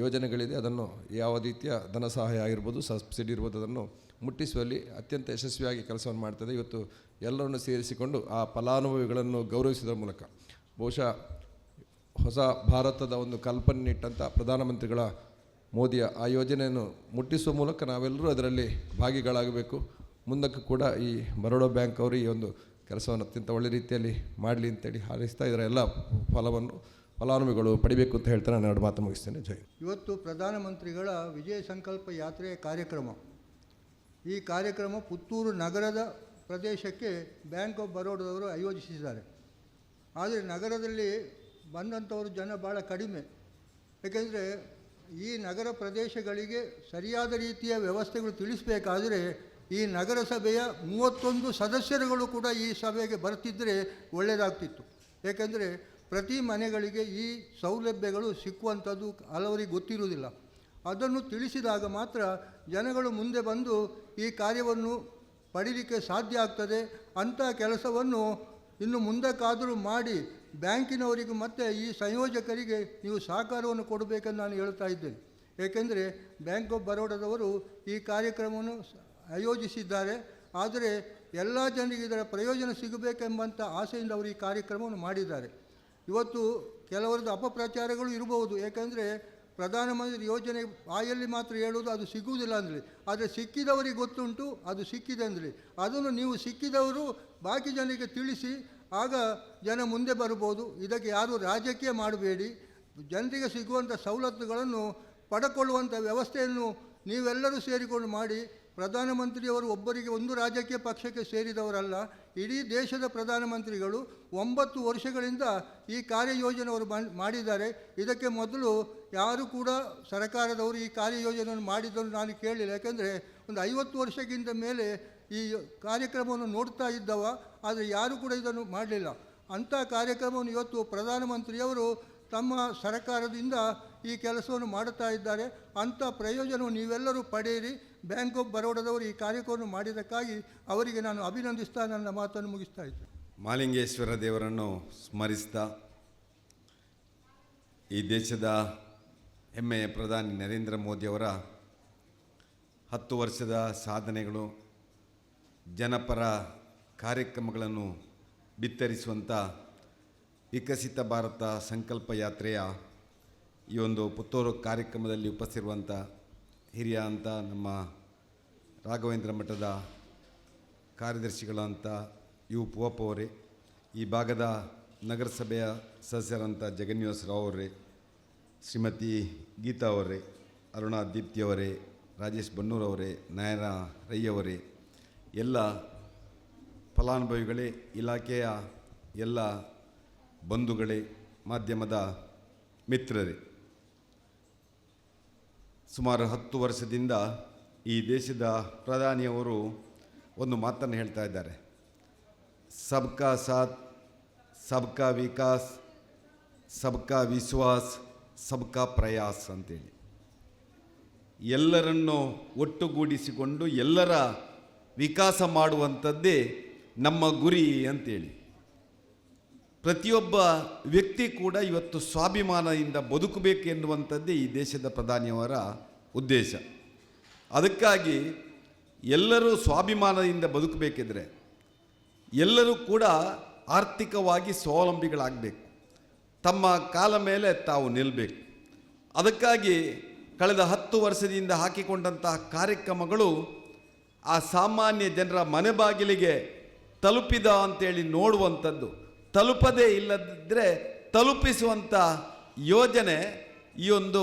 ಯೋಜನೆಗಳಿದೆ ಅದನ್ನು ಯಾವ ರೀತಿಯ ಧನ ಸಹಾಯ ಆಗಿರ್ಬೋದು, ಸಬ್ಸಿಡಿ ಇರ್ಬೋದು, ಅದನ್ನು ಮುಟ್ಟಿಸುವಲ್ಲಿ ಅತ್ಯಂತ ಯಶಸ್ವಿಯಾಗಿ ಕೆಲಸವನ್ನು ಮಾಡ್ತದೆ. ಇವತ್ತು ಎಲ್ಲರನ್ನು ಸೇರಿಸಿಕೊಂಡು ಆ ಫಲಾನುಭವಿಗಳನ್ನು ಗೌರವಿಸುವುದರ ಮೂಲಕ ಬಹುಶಃ ಹೊಸ ಭಾರತದ ಒಂದು ಕಲ್ಪನೆ ಇಟ್ಟಂಥ ಪ್ರಧಾನಮಂತ್ರಿಗಳ ಮೋದಿಯ ಆ ಯೋಜನೆಯನ್ನು ಮುಟ್ಟಿಸುವ ಮೂಲಕ ನಾವೆಲ್ಲರೂ ಅದರಲ್ಲಿ ಭಾಗಿಗಳಾಗಬೇಕು. ಮುಂದಕ್ಕೂ ಕೂಡ ಈ ಬರೋಡಾ ಬ್ಯಾಂಕ್ ಅವರು ಈ ಒಂದು ಕೆಲಸವನ್ನು ಅತ್ಯಂತ ಒಳ್ಳೆ ರೀತಿಯಲ್ಲಿ ಮಾಡಲಿ ಅಂತೇಳಿ ಹಾರೈಸ್ತಾ ಇದರ ಎಲ್ಲ ಫಲಾನುಭವಿಗಳು ಪಡಿಬೇಕು ಅಂತ ಹೇಳ್ತಾರೆ. ನಾನು ಎರಡು ಮಾತು ಮುಗಿಸ್ತೇನೆ. ಜೈ. ಇವತ್ತು ಪ್ರಧಾನಮಂತ್ರಿಗಳ ವಿಜಯ ಸಂಕಲ್ಪ ಯಾತ್ರೆಯ ಕಾರ್ಯಕ್ರಮ. ಈ ಕಾರ್ಯಕ್ರಮ ಪುತ್ತೂರು ನಗರದ ಪ್ರದೇಶಕ್ಕೆ ಬ್ಯಾಂಕ್ ಆಫ್ ಬರೋಡಾದವರು ಆಯೋಜಿಸಿದ್ದಾರೆ. ಆದರೆ ನಗರದಲ್ಲಿ ಬಂದಂಥವರು ಜನ ಭಾಳ ಕಡಿಮೆ. ಏಕೆಂದರೆ ಈ ನಗರ ಪ್ರದೇಶಗಳಿಗೆ ಸರಿಯಾದ ರೀತಿಯ ವ್ಯವಸ್ಥೆಗಳು ತಿಳಿಸಬೇಕಾದರೆ ಈ ನಗರಸಭೆಯ 31 ಸದಸ್ಯರುಗಳು ಕೂಡ ಈ ಸಭೆಗೆ ಬರ್ತಿದ್ದರೆ ಒಳ್ಳೆಯದಾಗ್ತಿತ್ತು. ಏಕೆಂದರೆ ಪ್ರತಿ ಮನೆಗಳಿಗೆ ಈ ಸೌಲಭ್ಯಗಳು ಸಿಕ್ಕುವಂಥದ್ದು ಹಲವರಿಗೆ ಗೊತ್ತಿರುವುದಿಲ್ಲ. ಅದನ್ನು ತಿಳಿಸಿದಾಗ ಮಾತ್ರ ಜನಗಳು ಮುಂದೆ ಬಂದು ಈ ಕಾರ್ಯವನ್ನು ಪಡೀಲಿಕ್ಕೆ ಸಾಧ್ಯ ಆಗ್ತದೆ. ಅಂಥ ಕೆಲಸವನ್ನು ಇನ್ನು ಮುಂದಕ್ಕಾದರೂ ಮಾಡಿ ಬ್ಯಾಂಕಿನವರಿಗೆ ಮತ್ತು ಈ ಸಂಯೋಜಕರಿಗೆ ನೀವು ಸಹಕಾರವನ್ನು ಕೊಡಬೇಕೆಂದು ನಾನು ಹೇಳ್ತಾ ಇದ್ದೇನೆ. ಏಕೆಂದರೆ ಬ್ಯಾಂಕ್ ಆಫ್ ಬರೋಡಾದವರು ಈ ಕಾರ್ಯಕ್ರಮವನ್ನು ಆಯೋಜಿಸಿದ್ದಾರೆ. ಆದರೆ ಎಲ್ಲ ಜನರಿಗೆ ಇದರ ಪ್ರಯೋಜನ ಸಿಗಬೇಕೆಂಬಂಥ ಆಸೆಯಿಂದ ಅವರು ಈ ಕಾರ್ಯಕ್ರಮವನ್ನು ಮಾಡಿದ್ದಾರೆ. ಇವತ್ತು ಕೆಲವರದ್ದು ಅಪಪ್ರಚಾರಗಳು ಇರಬಹುದು. ಏಕೆಂದರೆ ಪ್ರಧಾನಮಂತ್ರಿ ಯೋಜನೆ ಬಾಯಲ್ಲಿ ಮಾತ್ರ ಹೇಳೋದು ಅದು ಸಿಗುವುದಿಲ್ಲ ಅಂದ್ರಿ, ಆದರೆ ಸಿಕ್ಕಿದವರಿಗೆ ಗೊತ್ತುಂಟು ಅದು ಸಿಕ್ಕಿದೆ ಅಂದ್ರಿ. ಅದನ್ನು ನೀವು ಸಿಕ್ಕಿದವರು ಬಾಕಿ ಜನರಿಗೆ ತಿಳಿಸಿ, ಆಗ ಜನ ಮುಂದೆ ಬರ್ಬೋದು. ಇದಕ್ಕೆ ಯಾರೂ ರಾಜಕೀಯ ಮಾಡಬೇಡಿ. ಜನರಿಗೆ ಸಿಗುವಂಥ ಸವಲತ್ತುಗಳನ್ನು ಪಡ್ಕೊಳ್ಳುವಂಥ ವ್ಯವಸ್ಥೆಯನ್ನು ನೀವೆಲ್ಲರೂ ಸೇರಿಕೊಂಡು ಮಾಡಿ. ಪ್ರಧಾನಮಂತ್ರಿಯವರು ಒಬ್ಬರಿಗೆ ಒಂದು ರಾಜಕೀಯ ಪಕ್ಷಕ್ಕೆ ಸೇರಿದವರಲ್ಲ. ಇಡೀ ದೇಶದ ಪ್ರಧಾನಮಂತ್ರಿಗಳು 9 ವರ್ಷಗಳಿಂದ ಈ ಕಾರ್ಯಯೋಜನೆ ಅವರು ಮಾಡಿದ್ದಾರೆ. ಇದಕ್ಕೆ ಮೊದಲು ಯಾರೂ ಕೂಡ ಸರ್ಕಾರದವರು ಈ ಕಾರ್ಯಯೋಜನೆಯನ್ನು ಮಾಡಿದ್ದನ್ನು ನಾನು ಕೇಳಲಿಲ್ಲ. ಯಾಕೆಂದರೆ ಒಂದು 50 ವರ್ಷಕ್ಕಿಂತ ಮೇಲೆ ಈ ಕಾರ್ಯಕ್ರಮವನ್ನು ನೋಡ್ತಾ ಇದ್ದವ, ಆದರೆ ಯಾರೂ ಕೂಡ ಇದನ್ನು ಮಾಡಲಿಲ್ಲ. ಅಂಥ ಕಾರ್ಯಕ್ರಮವನ್ನು ಇವತ್ತು ಪ್ರಧಾನಮಂತ್ರಿಯವರು ತಮ್ಮ ಸರ್ಕಾರದಿಂದ ಈ ಕೆಲಸವನ್ನು ಮಾಡುತ್ತಾ ಇದ್ದಾರೆ. ಅಂಥ ಪ್ರಯೋಜನವನ್ನು ನೀವೆಲ್ಲರೂ ಪಡೆಯಿರಿ. ಬ್ಯಾಂಕ್ ಆಫ್ ಬರೋಡಾದವರು ಈ ಕಾರ್ಯಕ್ರಮವನ್ನು ಮಾಡಿದ್ದಕ್ಕಾಗಿ ಅವರಿಗೆ ನಾನು ಅಭಿನಂದಿಸ್ತಾ ನನ್ನ ಮಾತನ್ನು ಮುಗಿಸ್ತಾ ಇದ್ದೇನೆ. ಮಾಲಿಂಗೇಶ್ವರ ದೇವರನ್ನು ಸ್ಮರಿಸ್ತಾ ಈ ದೇಶದ ಹೆಮ್ಮೆಯ ಪ್ರಧಾನಿ ನರೇಂದ್ರ ಮೋದಿಯವರ 10 ವರ್ಷದ ಸಾಧನೆಗಳು, ಜನಪರ ಕಾರ್ಯಕ್ರಮಗಳನ್ನು ಬಿತ್ತರಿಸುವಂಥ ವಿಕಸಿತ ಭಾರತ ಸಂಕಲ್ಪ ಯಾತ್ರೆಯ ಈ ಒಂದು ಪುತ್ತೂರು ಕಾರ್ಯಕ್ರಮದಲ್ಲಿ ಉಪಸ್ಥಿರುವಂಥ ಹಿರಿಯ ಅಂತ ನಮ್ಮ ರಾಘವೇಂದ್ರ ಮಠದ ಕಾರ್ಯದರ್ಶಿಗಳಂತ ಯು ಪೂವಪ್ಪ ಅವರೇ, ಈ ಭಾಗದ ನಗರಸಭೆಯ ಸದಸ್ಯರಂಥ ಜಗನ್ನಿವಾಸ ರಾವ್ ಅವರೇ, ಶ್ರೀಮತಿ ಗೀತಾ ಅವರೇ, ಅರುಣಾ ದೀಪ್ತಿಯವರೇ, ರಾಜೇಶ್ ಬನ್ನೂರವರೇ, ನಯನ ರೈಯವರೇ, ಎಲ್ಲ ಫಲಾನುಭವಿಗಳೇ, ಇಲಾಖೆಯ ಎಲ್ಲ ಬಂಧುಗಳೇ, ಮಾಧ್ಯಮದ ಮಿತ್ರರೇ, ಸುಮಾರು 10 ವರ್ಷದಿಂದ ಈ ದೇಶದ ಪ್ರಧಾನಿಯವರು ಒಂದು ಮಾತನ್ನು ಹೇಳ್ತಾ ಇದ್ದಾರೆ. ಸಬ್ಕಾ ಸಾಥ್, ಸಬ್ಕಾ ವಿಕಾಸ್, ಸಬ್ಕಾ ವಿಶ್ವಾಸ್, ಸಬ್ಕಾ ಪ್ರಯಾಸ್ ಅಂತೇಳಿ ಎಲ್ಲರನ್ನು ಒಟ್ಟುಗೂಡಿಸಿಕೊಂಡು ಎಲ್ಲರ ವಿಕಾಸ ಮಾಡುವಂಥದ್ದೇ ನಮ್ಮ ಗುರಿ ಅಂತೇಳಿ. ಪ್ರತಿಯೊಬ್ಬ ವ್ಯಕ್ತಿ ಕೂಡ ಇವತ್ತು ಸ್ವಾಭಿಮಾನದಿಂದ ಬದುಕಬೇಕು ಎನ್ನುವಂಥದ್ದೇ ಈ ದೇಶದ ಪ್ರಧಾನಿಯವರ ಉದ್ದೇಶ. ಅದಕ್ಕಾಗಿ ಎಲ್ಲರೂ ಸ್ವಾಭಿಮಾನದಿಂದ ಬದುಕಬೇಕಿದ್ರೆ ಎಲ್ಲರೂ ಕೂಡ ಆರ್ಥಿಕವಾಗಿ ಸ್ವಾವಲಂಬಿಗಳಾಗಬೇಕು, ತಮ್ಮ ಕಾಲ ಮೇಲೆ ತಾವು ನಿಲ್ಲಬೇಕು. ಅದಕ್ಕಾಗಿ ಕಳೆದ 10 ವರ್ಷದಿಂದ ಹಾಕಿಕೊಂಡಂತಹ ಕಾರ್ಯಕ್ರಮಗಳು ಆ ಸಾಮಾನ್ಯ ಜನರ ಮನೆ ಬಾಗಿಲಿಗೆ ತಲುಪಿದ ಅಂತೇಳಿ ನೋಡುವಂಥದ್ದು, ತಲುಪದೇ ಇಲ್ಲದಿದ್ದರೆ ತಲುಪಿಸುವಂಥ ಯೋಜನೆ ಈ ಒಂದು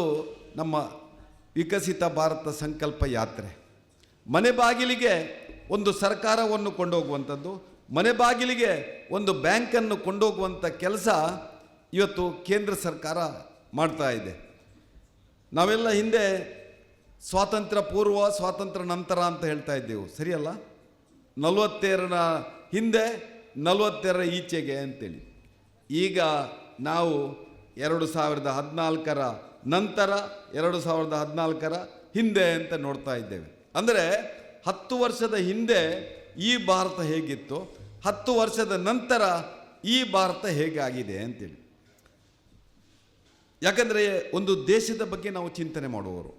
ನಮ್ಮ ವಿಕಸಿತ ಭಾರತ ಸಂಕಲ್ಪ ಯಾತ್ರೆ. ಮನೆ ಬಾಗಿಲಿಗೆ ಒಂದು ಸರ್ಕಾರವನ್ನು ಕೊಂಡೋಗುವಂಥದ್ದು, ಮನೆ ಬಾಗಿಲಿಗೆ ಒಂದು ಬ್ಯಾಂಕನ್ನು ಕೊಂಡೋಗುವಂಥ ಕೆಲಸ ಇವತ್ತು ಕೇಂದ್ರ ಸರ್ಕಾರ ಮಾಡ್ತಾ ಇದೆ. ನಾವೆಲ್ಲ ಹಿಂದೆ ಸ್ವಾತಂತ್ರ್ಯ ಪೂರ್ವ, ಸ್ವಾತಂತ್ರ್ಯ ನಂತರ ಅಂತ ಹೇಳ್ತಾ ಇದ್ದೆವು, ಸರಿಯಲ್ಲ? 47ರ ಹಿಂದೆ, 47ರ ಈಚೆಗೆ ಅಂತೇಳಿ. ಈಗ ನಾವು 2014ರ ನಂತರ 2014 ಹಿಂದೆ ಅಂತ ನೋಡ್ತಾ ಇದ್ದೇವೆ. ಅಂದರೆ 10 ವರ್ಷದ ಹಿಂದೆ ಈ ಭಾರತ ಹೇಗಿತ್ತು, 10 ವರ್ಷದ ನಂತರ ಈ ಭಾರತ ಹೇಗಾಗಿದೆ ಅಂತೇಳಿ. ಯಾಕಂದರೆ ಒಂದು ದೇಶದ ಬಗ್ಗೆ ನಾವು ಚಿಂತನೆ ಮಾಡುವವರು.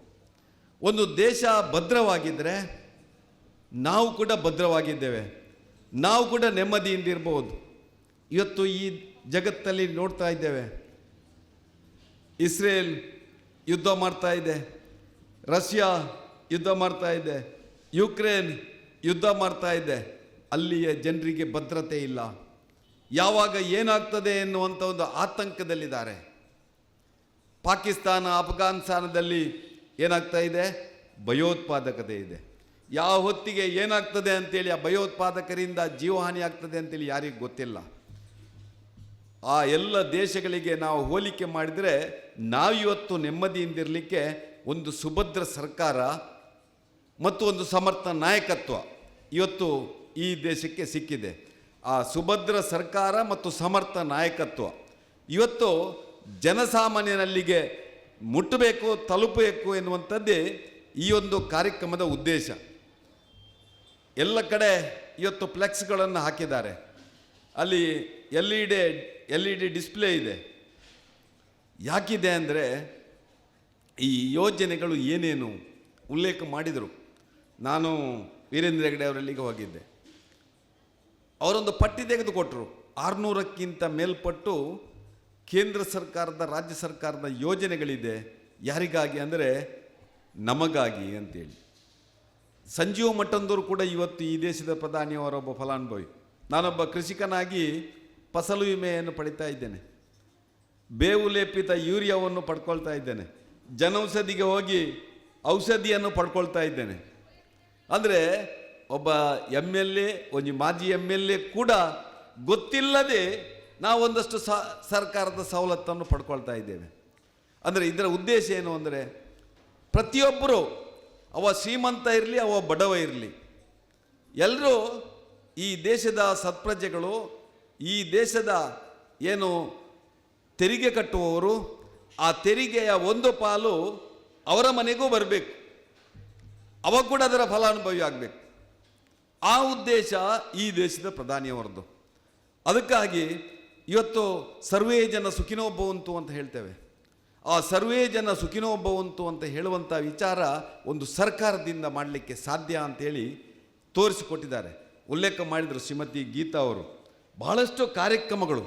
ಒಂದು ದೇಶ ಭದ್ರವಾಗಿದ್ದರೆ ನಾವು ಕೂಡ ಭದ್ರವಾಗಿದ್ದೇವೆ, ನಾವು ಕೂಡ ನೆಮ್ಮದಿಯಿಂದಿರ್ಬೋದು. ಇವತ್ತು ಈ ಜಗತ್ತಲ್ಲಿ ನೋಡ್ತಾ ಇದ್ದೇವೆ, ಇಸ್ರೇಲ್ ಯುದ್ಧ ಮಾಡ್ತಾ ಇದೆ, ರಷ್ಯಾ ಯುದ್ಧ ಮಾಡ್ತಾ ಇದೆ, ಯುಕ್ರೇನ್ ಯುದ್ಧ ಮಾಡ್ತಾ ಇದೆ. ಅಲ್ಲಿಯ ಜನರಿಗೆ ಭದ್ರತೆ ಇಲ್ಲ. ಯಾವಾಗ ಏನಾಗ್ತದೆ ಎನ್ನುವಂಥ ಒಂದು ಆತಂಕದಲ್ಲಿದ್ದಾರೆ. ಪಾಕಿಸ್ತಾನ, ಅಫ್ಘಾನಿಸ್ತಾನದಲ್ಲಿ ಏನಾಗ್ತಾ ಇದೆ, ಭಯೋತ್ಪಾದಕತೆ ಇದೆ. ಯಾವ ಹೊತ್ತಿಗೆ ಏನಾಗ್ತದೆ ಅಂತೇಳಿ ಆ ಭಯೋತ್ಪಾದಕರಿಂದ ಜೀವಹಾನಿ ಆಗ್ತದೆ ಅಂತೇಳಿ ಯಾರಿಗೂ ಗೊತ್ತಿಲ್ಲ. ಆ ಎಲ್ಲ ದೇಶಗಳಿಗೆ ನಾವು ಹೋಲಿಕೆ ಮಾಡಿದರೆ ನಾವಿವತ್ತು ನೆಮ್ಮದಿಯಿಂದಿರಲಿಕ್ಕೆ ಒಂದು ಸುಭದ್ರ ಸರ್ಕಾರ ಮತ್ತು ಒಂದು ಸಮರ್ಥ ನಾಯಕತ್ವ ಇವತ್ತು ಈ ದೇಶಕ್ಕೆ ಸಿಕ್ಕಿದೆ. ಆ ಸುಭದ್ರ ಸರ್ಕಾರ ಮತ್ತು ಸಮರ್ಥ ನಾಯಕತ್ವ ಇವತ್ತು ಜನಸಾಮಾನ್ಯನಲ್ಲಿಗೆ ಮುಟ್ಟಬೇಕು, ತಲುಪಬೇಕು ಎನ್ನುವಂಥದ್ದೇ ಈ ಒಂದು ಕಾರ್ಯಕ್ರಮದ ಉದ್ದೇಶ. ಎಲ್ಲ ಕಡೆ ಇವತ್ತು ಫ್ಲೆಕ್ಸ್ಗಳನ್ನು ಹಾಕಿದ್ದಾರೆ. ಅಲ್ಲಿ ಎಲ್ ಇ ಡಿ ಡಿಸ್ಪ್ಲೇ ಇದೆ. ಯಾಕಿದೆ ಅಂದರೆ ಈ ಯೋಜನೆಗಳು ಏನೇನು ಉಲ್ಲೇಖ ಮಾಡಿದರು. ನಾನು ವೀರೇಂದ್ರ ಹೆಗ್ಗಡೆ ಅವರಲ್ಲಿಗೆ ಹೋಗಿದ್ದೆ. ಅವರೊಂದು ಪಟ್ಟಿ ತೆಗೆದುಕೊಟ್ಟರು. 600ಕ್ಕಿಂತ ಮೇಲ್ಪಟ್ಟು ಕೇಂದ್ರ ಸರ್ಕಾರದ, ರಾಜ್ಯ ಸರ್ಕಾರದ ಯೋಜನೆಗಳಿದೆ. ಯಾರಿಗಾಗಿ ಅಂದರೆ ನಮಗಾಗಿ ಅಂತೇಳಿ. ಸಂಜೀವ ಮಠಂದವರು ಕೂಡ ಇವತ್ತು ಈ ದೇಶದ ಪ್ರಧಾನಿಯವರೊಬ್ಬ ಫಲಾನುಭವಿ. ನಾನೊಬ್ಬ ಕೃಷಿಕನಾಗಿ ಫಸಲು ವಿಮೆಯನ್ನು ಪಡಿತಾ ಇದ್ದೇನೆ, ಬೇವು ಲೇಪಿತ ಯೂರಿಯಾವನ್ನು ಪಡ್ಕೊಳ್ತಾ ಇದ್ದೇನೆ, ಜನೌಷಧಿಗೆ ಹೋಗಿ ಔಷಧಿಯನ್ನು ಪಡ್ಕೊಳ್ತಾ ಇದ್ದೇನೆ. ಅಂದರೆ ಒಬ್ಬ MLA, ಒಂದು ಮಾಜಿ MLA ಕೂಡ ಗೊತ್ತಿಲ್ಲದೆ ನಾವು ಒಂದಷ್ಟು ಸರ್ಕಾರದ ಸವಲತ್ತನ್ನು ಪಡ್ಕೊಳ್ತಾ ಇದ್ದೇವೆ. ಅಂದರೆ ಇದರ ಉದ್ದೇಶ ಏನು ಅಂದರೆ ಪ್ರತಿಯೊಬ್ಬರು, ಅವ ಶ್ರೀಮಂತ ಇರಲಿ, ಅವ ಬಡವ ಇರಲಿ, ಎಲ್ಲರೂ ಈ ದೇಶದ ಸತ್ಪ್ರಜೆಗಳು, ಈ ದೇಶದ ಏನು ತೆರಿಗೆ ಕಟ್ಟುವವರು, ಆ ತೆರಿಗೆಯ ಒಂದು ಪಾಲು ಅವರ ಮನೆಗೂ ಬರಬೇಕು, ಅವ ಕೂಡ ಅದರ ಫಲಾನುಭವಿ ಆಗಬೇಕು. ಆ ಉದ್ದೇಶ ಈ ದೇಶದ ಪ್ರಧಾನಿಯವರದ್ದು. ಅದಕ್ಕಾಗಿ ಇವತ್ತು ಸರ್ವೇ ಜನ ಸುಖಿನೋ ಭವಂತು ಅಂತ ಹೇಳ್ತೇವೆ. ಆ ಸರ್ವೇ ಜನ ಸುಖಿನೋ ಭವಂತು ಅಂತ ಹೇಳುವಂಥ ವಿಚಾರ ಒಂದು ಸರ್ಕಾರದಿಂದ ಮಾಡಲಿಕ್ಕೆ ಸಾಧ್ಯ ಅಂತೇಳಿ ತೋರಿಸಿಕೊಟ್ಟಿದ್ದಾರೆ. ಉಲ್ಲೇಖ ಮಾಡಿದರು ಶ್ರೀಮತಿ ಗೀತಾ ಅವರು. ಬಹಳಷ್ಟು ಕಾರ್ಯಕ್ರಮಗಳು,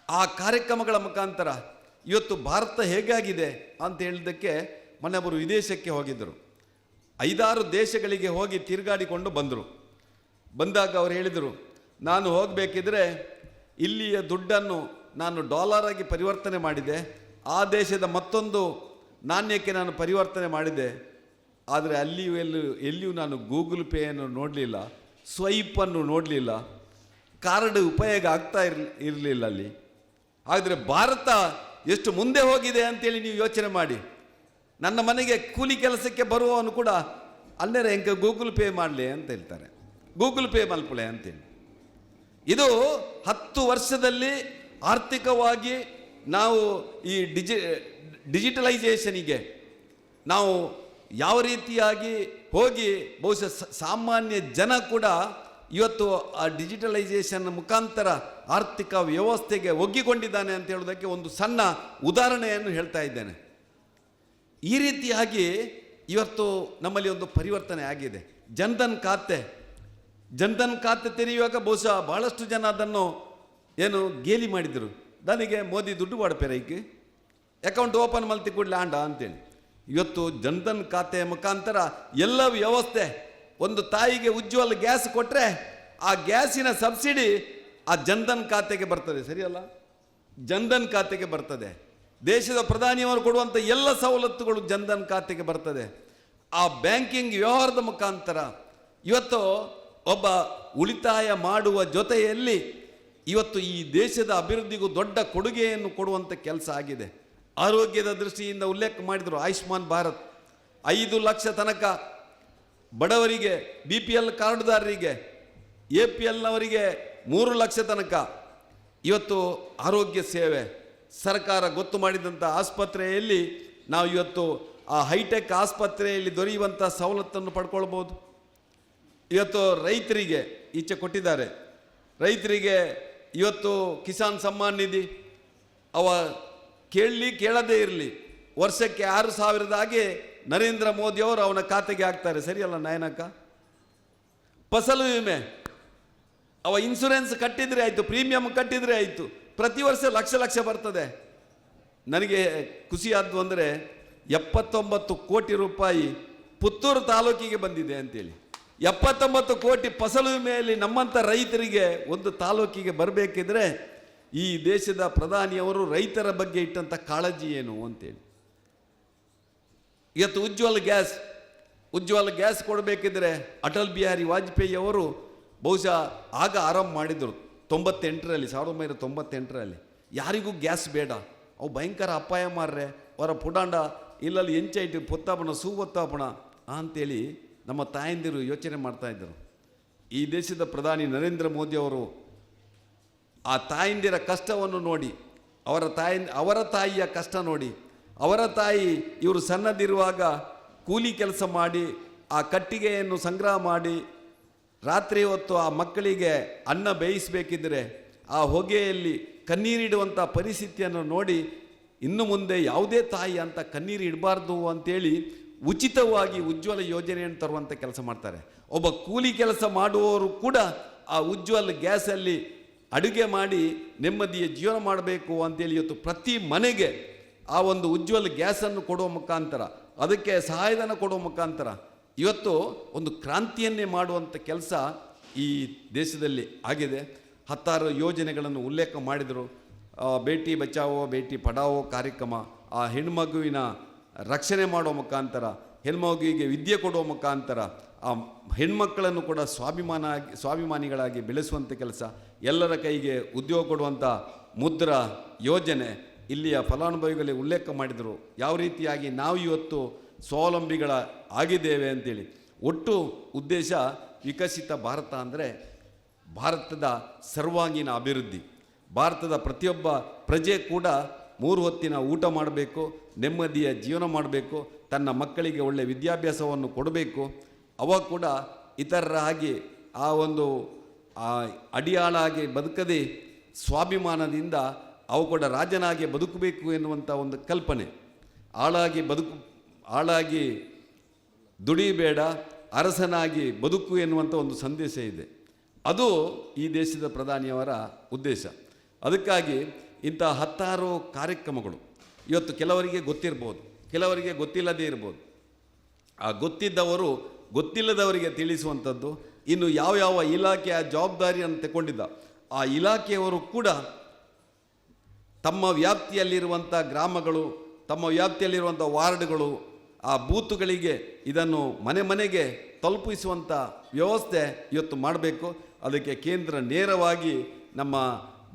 ಆ ಕಾರ್ಯಕ್ರಮಗಳ ಮುಖಾಂತರ ಇವತ್ತು ಭಾರತ ಹೇಗಾಗಿದೆ ಅಂತ ಹೇಳಿದ್ದಕ್ಕೆ ಮೊನ್ನೆಬ್ಬರು ವಿದೇಶಕ್ಕೆ ಹೋಗಿದ್ದರು. 5-6 ದೇಶಗಳಿಗೆ ಹೋಗಿ ತಿರುಗಾಡಿಕೊಂಡು ಬಂದರು. ಬಂದಾಗ ಅವರು ಹೇಳಿದರು, ನಾನು ಹೋಗಬೇಕಿದ್ರೆ ಇಲ್ಲಿಯ ದುಡ್ಡನ್ನು ನಾನು ಡಾಲರಾಗಿ ಪರಿವರ್ತನೆ ಮಾಡಿದೆ, ಆ ದೇಶದ ಮತ್ತೊಂದು ನಾಣ್ಯಕ್ಕೆ ನಾನು ಪರಿವರ್ತನೆ ಮಾಡಿದೆ. ಆದರೆ ಎಲ್ಲಿಯೂ ನಾನು ಗೂಗಲ್ ಪೇಯನ್ನು ನೋಡಲಿಲ್ಲ, ಸ್ವೈಪನ್ನು ನೋಡಲಿಲ್ಲ, ಕಾರ್ಡ್ ಉಪಯೋಗ ಆಗ್ತಾ ಇರಲಿಲ್ಲ ಅಲ್ಲಿ. ಆದರೆ ಭಾರತ ಎಷ್ಟು ಮುಂದೆ ಹೋಗಿದೆ ಅಂತೇಳಿ ನೀವು ಯೋಚನೆ ಮಾಡಿ. ನನ್ನ ಮನೆಗೆ ಕೂಲಿ ಕೆಲಸಕ್ಕೆ ಬರುವವನು ಕೂಡ ಅಲ್ಲೇ ಹೆಂಗೆ ಗೂಗಲ್ ಪೇ ಮಾಡಲಿ ಅಂತ ಹೇಳ್ತಾರೆ, ಗೂಗಲ್ ಪೇ ಮಲ್ಪಳೆ ಅಂತೇಳಿ. ಇದು 10 ವರ್ಷದಲ್ಲಿ ಆರ್ಥಿಕವಾಗಿ ನಾವು ಈ ಡಿಜಿಟಲೈಸೇಷನಿಗೆ ನಾವು ಯಾವ ರೀತಿಯಾಗಿ ಹೋಗಿ ಬಹುಶಃ ಸಾಮಾನ್ಯ ಜನ ಕೂಡ ಇವತ್ತು ಆ ಡಿಜಿಟಲೈಸೇಷನ್ ಮುಖಾಂತರ ಆರ್ಥಿಕ ವ್ಯವಸ್ಥೆಗೆ ಒಗ್ಗಿಕೊಂಡಿದ್ದಾನೆ ಅಂತ ಹೇಳೋದಕ್ಕೆ ಒಂದು ಸಣ್ಣ ಉದಾಹರಣೆಯನ್ನು ಹೇಳ್ತಾ ಇದ್ದೇನೆ. ಈ ರೀತಿಯಾಗಿ ಇವತ್ತು ನಮ್ಮಲ್ಲಿ ಒಂದು ಪರಿವರ್ತನೆ ಆಗಿದೆ. ಜನ್ಧನ್ ಖಾತೆ ತೆರೆಯುವಾಗ ಬಹುಶಃ ಬಹಳಷ್ಟು ಜನ ಅದನ್ನು ಏನು ಗೇಲಿ ಮಾಡಿದರು. ನನಗೆ ಮೋದಿ ದುಡ್ಡು ಬಾಡ್ಪೇರೈಕೆ ಅಕೌಂಟ್ ಓಪನ್ ಮಲ್ತಿ ಕೂಡಲೇ ಆಂಡ ಅಂತೇಳಿ. ಇವತ್ತು ಜನ್ಧನ್ ಖಾತೆ ಮುಖಾಂತರ ಎಲ್ಲ ವ್ಯವಸ್ಥೆ, ಒಂದು ತಾಯಿಗೆ ಉಜ್ವಲ ಗ್ಯಾಸ್ ಕೊಟ್ಟರೆ ಆ ಗ್ಯಾಸಿನ ಸಬ್ಸಿಡಿ ಆ ಜನ್ಧನ್ ಖಾತೆಗೆ ಬರ್ತದೆ, ಸರಿಯಲ್ಲ? ಜನ್ಧನ್ ಖಾತೆಗೆ ಬರ್ತದೆ. ದೇಶದ ಪ್ರಧಾನಿಯವರು ಕೊಡುವಂಥ ಎಲ್ಲ ಸವಲತ್ತುಗಳು ಜನ್ಧನ್ ಖಾತೆಗೆ ಬರ್ತದೆ. ಆ ಬ್ಯಾಂಕಿಂಗ್ ವ್ಯವಹಾರದ ಮುಖಾಂತರ ಇವತ್ತು ಒಬ್ಬ ಉಳಿತಾಯ ಮಾಡುವ ಜೊತೆಯಲ್ಲಿ ಇವತ್ತು ಈ ದೇಶದ ಅಭಿವೃದ್ಧಿಗೂ ದೊಡ್ಡ ಕೊಡುಗೆಯನ್ನು ಕೊಡುವಂಥ ಕೆಲಸ ಆಗಿದೆ. ಆರೋಗ್ಯದ ದೃಷ್ಟಿಯಿಂದ ಉಲ್ಲೇಖ ಮಾಡಿದರು. ಆಯುಷ್ಮಾನ್ ಭಾರತ್ 5 ಲಕ್ಷ ತನಕ ಬಡವರಿಗೆ, BPL ಕಾರ್ಡ್ದಾರರಿಗೆ, APLನವರಿಗೆ 3 ಲಕ್ಷ ತನಕ ಇವತ್ತು ಆರೋಗ್ಯ ಸೇವೆ. ಸರ್ಕಾರ ಗೊತ್ತು ಮಾಡಿದಂಥ ಆಸ್ಪತ್ರೆಯಲ್ಲಿ ನಾವು ಇವತ್ತು ಆ ಹೈಟೆಕ್ ಆಸ್ಪತ್ರೆಯಲ್ಲಿ ದೊರೆಯುವಂಥ ಸವಲತ್ತನ್ನು ಪಡ್ಕೊಳ್ಬೋದು. ಇವತ್ತು ರೈತರಿಗೆ ಈಚೆ ಕೊಟ್ಟಿದ್ದಾರೆ. ರೈತರಿಗೆ ಇವತ್ತು ಕಿಸಾನ್ ಸಮ್ಮಾನ್ ನಿಧಿ ಅವ ಕೇಳದೇ ಇರಲಿ, ವರ್ಷಕ್ಕೆ 6,000 ನರೇಂದ್ರ ಮೋದಿಯವರು ಅವನ ಖಾತೆಗೆ ಹಾಕ್ತಾರೆ. ಸರಿಯಲ್ಲ ನಾಯನಕ್ಕ? ಫಸಲು ವಿಮೆ ಅವ ಇನ್ಶೂರೆನ್ಸ್ ಕಟ್ಟಿದರೆ ಆಯಿತು, ಪ್ರೀಮಿಯಂ ಕಟ್ಟಿದರೆ ಆಯಿತು, ಪ್ರತಿ ವರ್ಷ ಲಕ್ಷ ಬರ್ತದೆ. ನನಗೆ ಖುಷಿಯಾದ್ದು ಅಂದರೆ 79 ಕೋಟಿ ರೂಪಾಯಿ ಪುತ್ತೂರು ತಾಲೂಕಿಗೆ ಬಂದಿದೆ ಅಂತೇಳಿ. 79 ಕೋಟಿ ಫಸಲು ವಿಮೆಯಲ್ಲಿ ನಮ್ಮಂಥ ರೈತರಿಗೆ ಒಂದು ತಾಲೂಕಿಗೆ ಬರಬೇಕಿದ್ರೆ ಈ ದೇಶದ ಪ್ರಧಾನಿಯವರು ರೈತರ ಬಗ್ಗೆ ಇಟ್ಟಂಥ ಕಾಳಜಿ ಏನು ಅಂತೇಳಿ. ಇವತ್ತು ಉಜ್ವಲ್ ಗ್ಯಾಸ್ ಕೊಡಬೇಕಿದ್ರೆ ಅಟಲ್ ಬಿಹಾರಿ ವಾಜಪೇಯಿ ಅವರು ಬಹುಶಃ ಆಗ ಆರಂಭ ಮಾಡಿದರು 1998ರಲ್ಲಿ. ಯಾರಿಗೂ ಗ್ಯಾಸ್ ಬೇಡ, ಅವು ಭಯಂಕರ ಅಪಾಯ ಮಾರ್ರೆ ಅವರ ಪುಡಾಂಡ ಇಲ್ಲಲ್ಲಿ ಎಂಚೈಟು ಪೊತ್ತಾಪಣ ಸೂವತ್ತಾಪಣ ಅಂತೇಳಿ ನಮ್ಮ ತಾಯಂದಿರು ಯೋಚನೆ ಮಾಡ್ತಾಯಿದ್ದರು. ಈ ದೇಶದ ಪ್ರಧಾನಿ ನರೇಂದ್ರ ಮೋದಿಯವರು ಆ ತಾಯಂದಿರ ಕಷ್ಟವನ್ನು ನೋಡಿ, ಅವರ ತಾಯಿಯ ಕಷ್ಟ ನೋಡಿ, ಅವರ ತಾಯಿ ಇವರು ಸಣ್ಣದಿರುವಾಗ ಕೂಲಿ ಕೆಲಸ ಮಾಡಿ ಆ ಕಟ್ಟಿಗೆಯನ್ನು ಸಂಗ್ರಹ ಮಾಡಿ ರಾತ್ರಿ ಹೊತ್ತು ಆ ಮಕ್ಕಳಿಗೆ ಅನ್ನ ಬೇಯಿಸಬೇಕಿದ್ರೆ ಆ ಹೊಗೆಯಲ್ಲಿ ಕಣ್ಣೀರಿಡುವಂಥ ಪರಿಸ್ಥಿತಿಯನ್ನು ನೋಡಿ ಇನ್ನು ಮುಂದೆ ಯಾವುದೇ ತಾಯಿ ಅಂತ ಕಣ್ಣೀರು ಇಡಬಾರ್ದು ಅಂತೇಳಿ ಉಚಿತವಾಗಿ ಉಜ್ವಲ ಯೋಜನೆಯನ್ನು ತರುವಂಥ ಕೆಲಸ ಮಾಡ್ತಾರೆ. ಒಬ್ಬ ಕೂಲಿ ಕೆಲಸ ಮಾಡುವವರು ಕೂಡ ಆ ಉಜ್ವಲ ಗ್ಯಾಸಲ್ಲಿ ಅಡುಗೆ ಮಾಡಿ ನೆಮ್ಮದಿಯ ಜೀವನ ಮಾಡಬೇಕು ಅಂತೇಳಿ ಇವತ್ತು ಪ್ರತಿ ಮನೆಗೆ ಆ ಒಂದು ಉಜ್ವಲ ಗ್ಯಾಸನ್ನು ಕೊಡುವ ಮುಖಾಂತರ, ಅದಕ್ಕೆ ಸಹಾಯಧನ ಕೊಡುವ ಮುಖಾಂತರ ಇವತ್ತು ಒಂದು ಕ್ರಾಂತಿಯನ್ನೇ ಮಾಡುವಂಥ ಕೆಲಸ ಈ ದೇಶದಲ್ಲಿ ಆಗಿದೆ. 10 ಯೋಜನೆಗಳನ್ನು ಉಲ್ಲೇಖ ಮಾಡಿದರು. ಬೇಟಿ ಬಚಾವೋ ಬೇಟಿ ಪಢಾವೋ ಕಾರ್ಯಕ್ರಮ, ಆ ಹೆಣ್ಮಗುವಿನ ರಕ್ಷಣೆ ಮಾಡುವ ಮುಖಾಂತರ, ಹೆಣ್ಮಗುವಿಗೆ ವಿದ್ಯೆ ಕೊಡುವ ಮುಖಾಂತರ ಆ ಹೆಣ್ಮಕ್ಕಳನ್ನು ಕೂಡ ಸ್ವಾಭಿಮಾನಿಗಳಾಗಿ ಬೆಳೆಸುವಂಥ ಕೆಲಸ, ಎಲ್ಲರ ಕೈಗೆ ಉದ್ಯೋಗ ಕೊಡುವಂಥ ಮುದ್ರಾ ಯೋಜನೆ ಇಲ್ಲಿಯ ಫಲಾನುಭವಿಗಳಿಗೆ ಉಲ್ಲೇಖ ಮಾಡಿದರು. ಯಾವ ರೀತಿಯಾಗಿ ನಾವು ಇವತ್ತು ಸ್ವಾವಲಂಬಿಗಳ ಆಗಿದ್ದೇವೆ ಅಂತೇಳಿ. ಒಟ್ಟು ಉದ್ದೇಶ ವಿಕಸಿತ ಭಾರತ ಅಂದರೆ ಭಾರತದ ಸರ್ವಾಂಗೀಣ ಅಭಿವೃದ್ಧಿ. ಭಾರತದ ಪ್ರತಿಯೊಬ್ಬ ಪ್ರಜೆ ಕೂಡ 3 ಹೊತ್ತಿನ ಊಟ ಮಾಡಬೇಕು, ನೆಮ್ಮದಿಯ ಜೀವನ ಮಾಡಬೇಕು, ತನ್ನ ಮಕ್ಕಳಿಗೆ ಒಳ್ಳೆಯ ವಿದ್ಯಾಭ್ಯಾಸವನ್ನು ಕೊಡಬೇಕು. ಅವ ಕೂಡ ಇತರರ ಹಾಗೆ ಆ ಒಂದು ಅಡಿಯಾಳಾಗಿ ಬದುಕದೆ ಸ್ವಾಭಿಮಾನದಿಂದ ಅವು ಕೂಡ ರಾಜನಾಗಿ ಬದುಕಬೇಕು ಎನ್ನುವಂಥ ಒಂದು ಕಲ್ಪನೆ. ಆಳಾಗಿ ದುಡಿಬೇಡ, ಅರಸನಾಗಿ ಬದುಕು ಎನ್ನುವಂಥ ಒಂದು ಸಂದೇಶ ಇದೆ. ಅದು ಈ ದೇಶದ ಪ್ರಧಾನಿಯವರ ಉದ್ದೇಶ. ಅದಕ್ಕಾಗಿ ಇಂಥ 10 ಕಾರ್ಯಕ್ರಮಗಳು ಇವತ್ತು ಕೆಲವರಿಗೆ ಗೊತ್ತಿರ್ಬೋದು, ಕೆಲವರಿಗೆ ಗೊತ್ತಿಲ್ಲದೇ ಇರ್ಬೋದು. ಆ ಗೊತ್ತಿದ್ದವರು ಗೊತ್ತಿಲ್ಲದವರಿಗೆ ತಿಳಿಸುವಂಥದ್ದು. ಇನ್ನು ಯಾವ ಇಲಾಖೆಯ ಜವಾಬ್ದಾರಿಯನ್ನು ತಗೊಂಡಿದ್ದ ಆ ಇಲಾಖೆಯವರು ಕೂಡ ತಮ್ಮ ವ್ಯಾಪ್ತಿಯಲ್ಲಿರುವಂಥ ಗ್ರಾಮಗಳು, ತಮ್ಮ ವ್ಯಾಪ್ತಿಯಲ್ಲಿರುವಂಥ ವಾರ್ಡ್ಗಳು, ಆ ಬೂತುಗಳಿಗೆ ಇದನ್ನು ಮನೆಗೆ ತಲುಪಿಸುವಂಥ ವ್ಯವಸ್ಥೆ ಇವತ್ತು ಮಾಡಬೇಕು. ಅದಕ್ಕೆ ಕೇಂದ್ರ ನೇರವಾಗಿ ನಮ್ಮ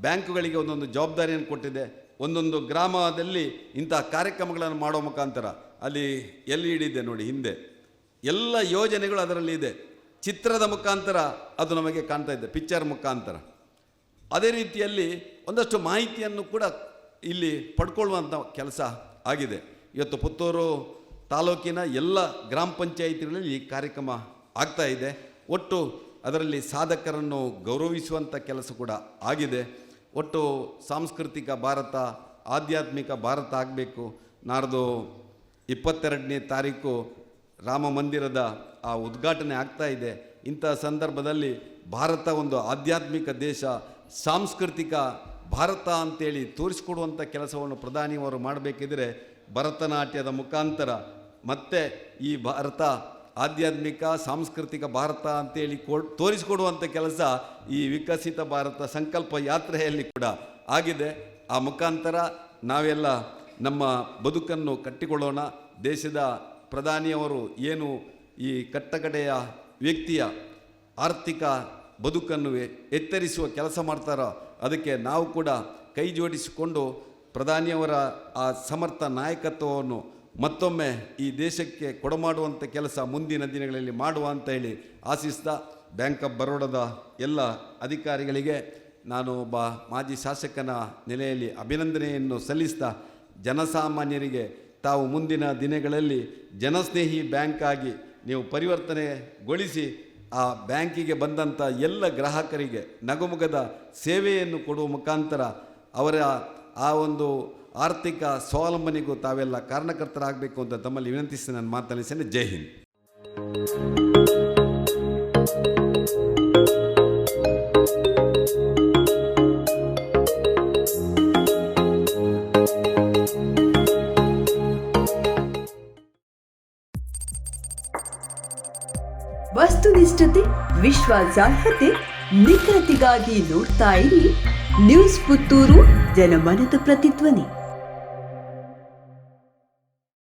ಬ್ಯಾಂಕುಗಳಿಗೆ ಒಂದೊಂದು ಜವಾಬ್ದಾರಿಯನ್ನು ಕೊಟ್ಟಿದೆ. ಒಂದೊಂದು ಗ್ರಾಮದಲ್ಲಿ ಇಂಥ ಕಾರ್ಯಕ್ರಮಗಳನ್ನು ಮಾಡೋ ಮುಖಾಂತರ ಅಲ್ಲಿ LED ಇದೆ ನೋಡಿ, ಹಿಂದೆ ಎಲ್ಲ ಯೋಜನೆಗಳು ಅದರಲ್ಲಿ ಇದೆ. ಚಿತ್ರದ ಮುಖಾಂತರ ಅದು ನಮಗೆ ಕಾಣ್ತಾ ಇದೆ, ಪಿಕ್ಚರ್ ಮುಖಾಂತರ. ಅದೇ ರೀತಿಯಲ್ಲಿ ಒಂದಷ್ಟು ಮಾಹಿತಿಯನ್ನು ಕೂಡ ಇಲ್ಲಿ ಪಡ್ಕೊಳ್ಳುವಂಥ ಕೆಲಸ ಆಗಿದೆ. ಇವತ್ತು ಪುತ್ತೂರು ತಾಲೂಕಿನ ಎಲ್ಲ ಗ್ರಾಮ ಪಂಚಾಯಿತಿಗಳಲ್ಲಿ ಈ ಕಾರ್ಯಕ್ರಮ ಆಗ್ತಾ ಇದೆ. ಒಟ್ಟು ಅದರಲ್ಲಿ ಸಾಧಕರನ್ನು ಗೌರವಿಸುವಂಥ ಕೆಲಸ ಕೂಡ ಆಗಿದೆ. ಒಟ್ಟು ಸಾಂಸ್ಕೃತಿಕ ಭಾರತ, ಆಧ್ಯಾತ್ಮಿಕ ಭಾರತ ಆಗಬೇಕು. ನಾಡ್ದು 22ನೇ ತಾರೀಕು ರಾಮ ಮಂದಿರದ ಆ ಉದ್ಘಾಟನೆ ಆಗ್ತಾ ಇದೆ. ಇಂಥ ಸಂದರ್ಭದಲ್ಲಿ ಭಾರತ ಒಂದು ಆಧ್ಯಾತ್ಮಿಕ ದೇಶ, ಸಾಂಸ್ಕೃತಿಕ ಭಾರತ ಅಂತೇಳಿ ತೋರಿಸ್ಕೊಡುವಂಥ ಕೆಲಸವನ್ನು ಪ್ರಧಾನಿಯವರು ಮಾಡಬೇಕಿದ್ರೆ ಭರತನಾಟ್ಯದ ಮುಖಾಂತರ ಮತ್ತೆ ಈ ಭಾರತ ಆಧ್ಯಾತ್ಮಿಕ ಸಾಂಸ್ಕೃತಿಕ ಭಾರತ ಅಂತೇಳಿ ತೋರಿಸಿಕೊಡುವಂಥ ಕೆಲಸ ಈ ವಿಕಸಿತ ಭಾರತ ಸಂಕಲ್ಪ ಯಾತ್ರೆಯಲ್ಲಿ ಕೂಡ ಆಗಿದೆ. ಆ ಮುಖಾಂತರ ನಾವೆಲ್ಲ ನಮ್ಮ ಬದುಕನ್ನು ಕಟ್ಟಿಕೊಳ್ಳೋಣ. ದೇಶದ ಪ್ರಧಾನಿಯವರು ಏನು ಈ ಕಟ್ಟಕಡೆಯ ವ್ಯಕ್ತಿಯ ಆರ್ಥಿಕ ಬದುಕನ್ನು ಎತ್ತರಿಸುವ ಕೆಲಸ ಮಾಡ್ತಾರೋ ಅದಕ್ಕೆ ನಾವು ಕೂಡ ಕೈ ಜೋಡಿಸಿಕೊಂಡು ಪ್ರಧಾನಿಯವರ ಆ ಸಮರ್ಥ ನಾಯಕತ್ವವನ್ನು ಮತ್ತೊಮ್ಮೆ ಈ ದೇಶಕ್ಕೆ ಕೊಡಮಾಡುವಂಥ ಕೆಲಸ ಮುಂದಿನ ದಿನಗಳಲ್ಲಿ ಮಾಡುವ ಅಂತ ಹೇಳಿ ಆಶಿಸ್ತಾ, ಬ್ಯಾಂಕ್ ಆಫ್ ಬರೋಡದ ಎಲ್ಲ ಅಧಿಕಾರಿಗಳಿಗೆ ನಾನು ಒಬ್ಬ ಮಾಜಿ ಶಾಸಕನ ನೆಲೆಯಲ್ಲಿ ಅಭಿನಂದನೆಯನ್ನು ಸಲ್ಲಿಸ್ತಾ ಜನಸಾಮಾನ್ಯರಿಗೆ ತಾವು ಮುಂದಿನ ದಿನಗಳಲ್ಲಿ ಜನಸ್ನೇಹಿ ಬ್ಯಾಂಕ್ ಆಗಿ ನೀವು ಪರಿವರ್ತನೆಗೊಳಿಸಿ ಆ ಬ್ಯಾಂಕಿಗೆ ಬಂದಂಥ ಎಲ್ಲ ಗ್ರಾಹಕರಿಗೆ ನಗುಮುಗದ ಸೇವೆಯನ್ನು ಕೊಡುವ ಮುಖಾಂತರ ಅವರ ಆ ಒಂದು ಆರ್ಥಿಕ ಸ್ವಾವಲಂಬನೆಗೂ ತಾವೆಲ್ಲ ಕಾರಣಕರ್ತರಾಗಬೇಕು ಅಂತ ತಮ್ಮಲ್ಲಿ ವಿನಂತಿಸಿ ನಾನು ಮಾತನಾಡಿದ್ದೇನೆ. ಜೈ ಹಿಂದ್. ವಸ್ತುನಿಷ್ಠತೆ, ವಿಶ್ವಾಸಾರ್ಹತೆ, ನಿಖರತೆಗಾಗಿ ನೋಡ್ತಾ ಇರಿ ನ್ಯೂಸ್ ಪುತ್ತೂರು, ಜನಮನದ ಪ್ರತಿಧ್ವನಿ.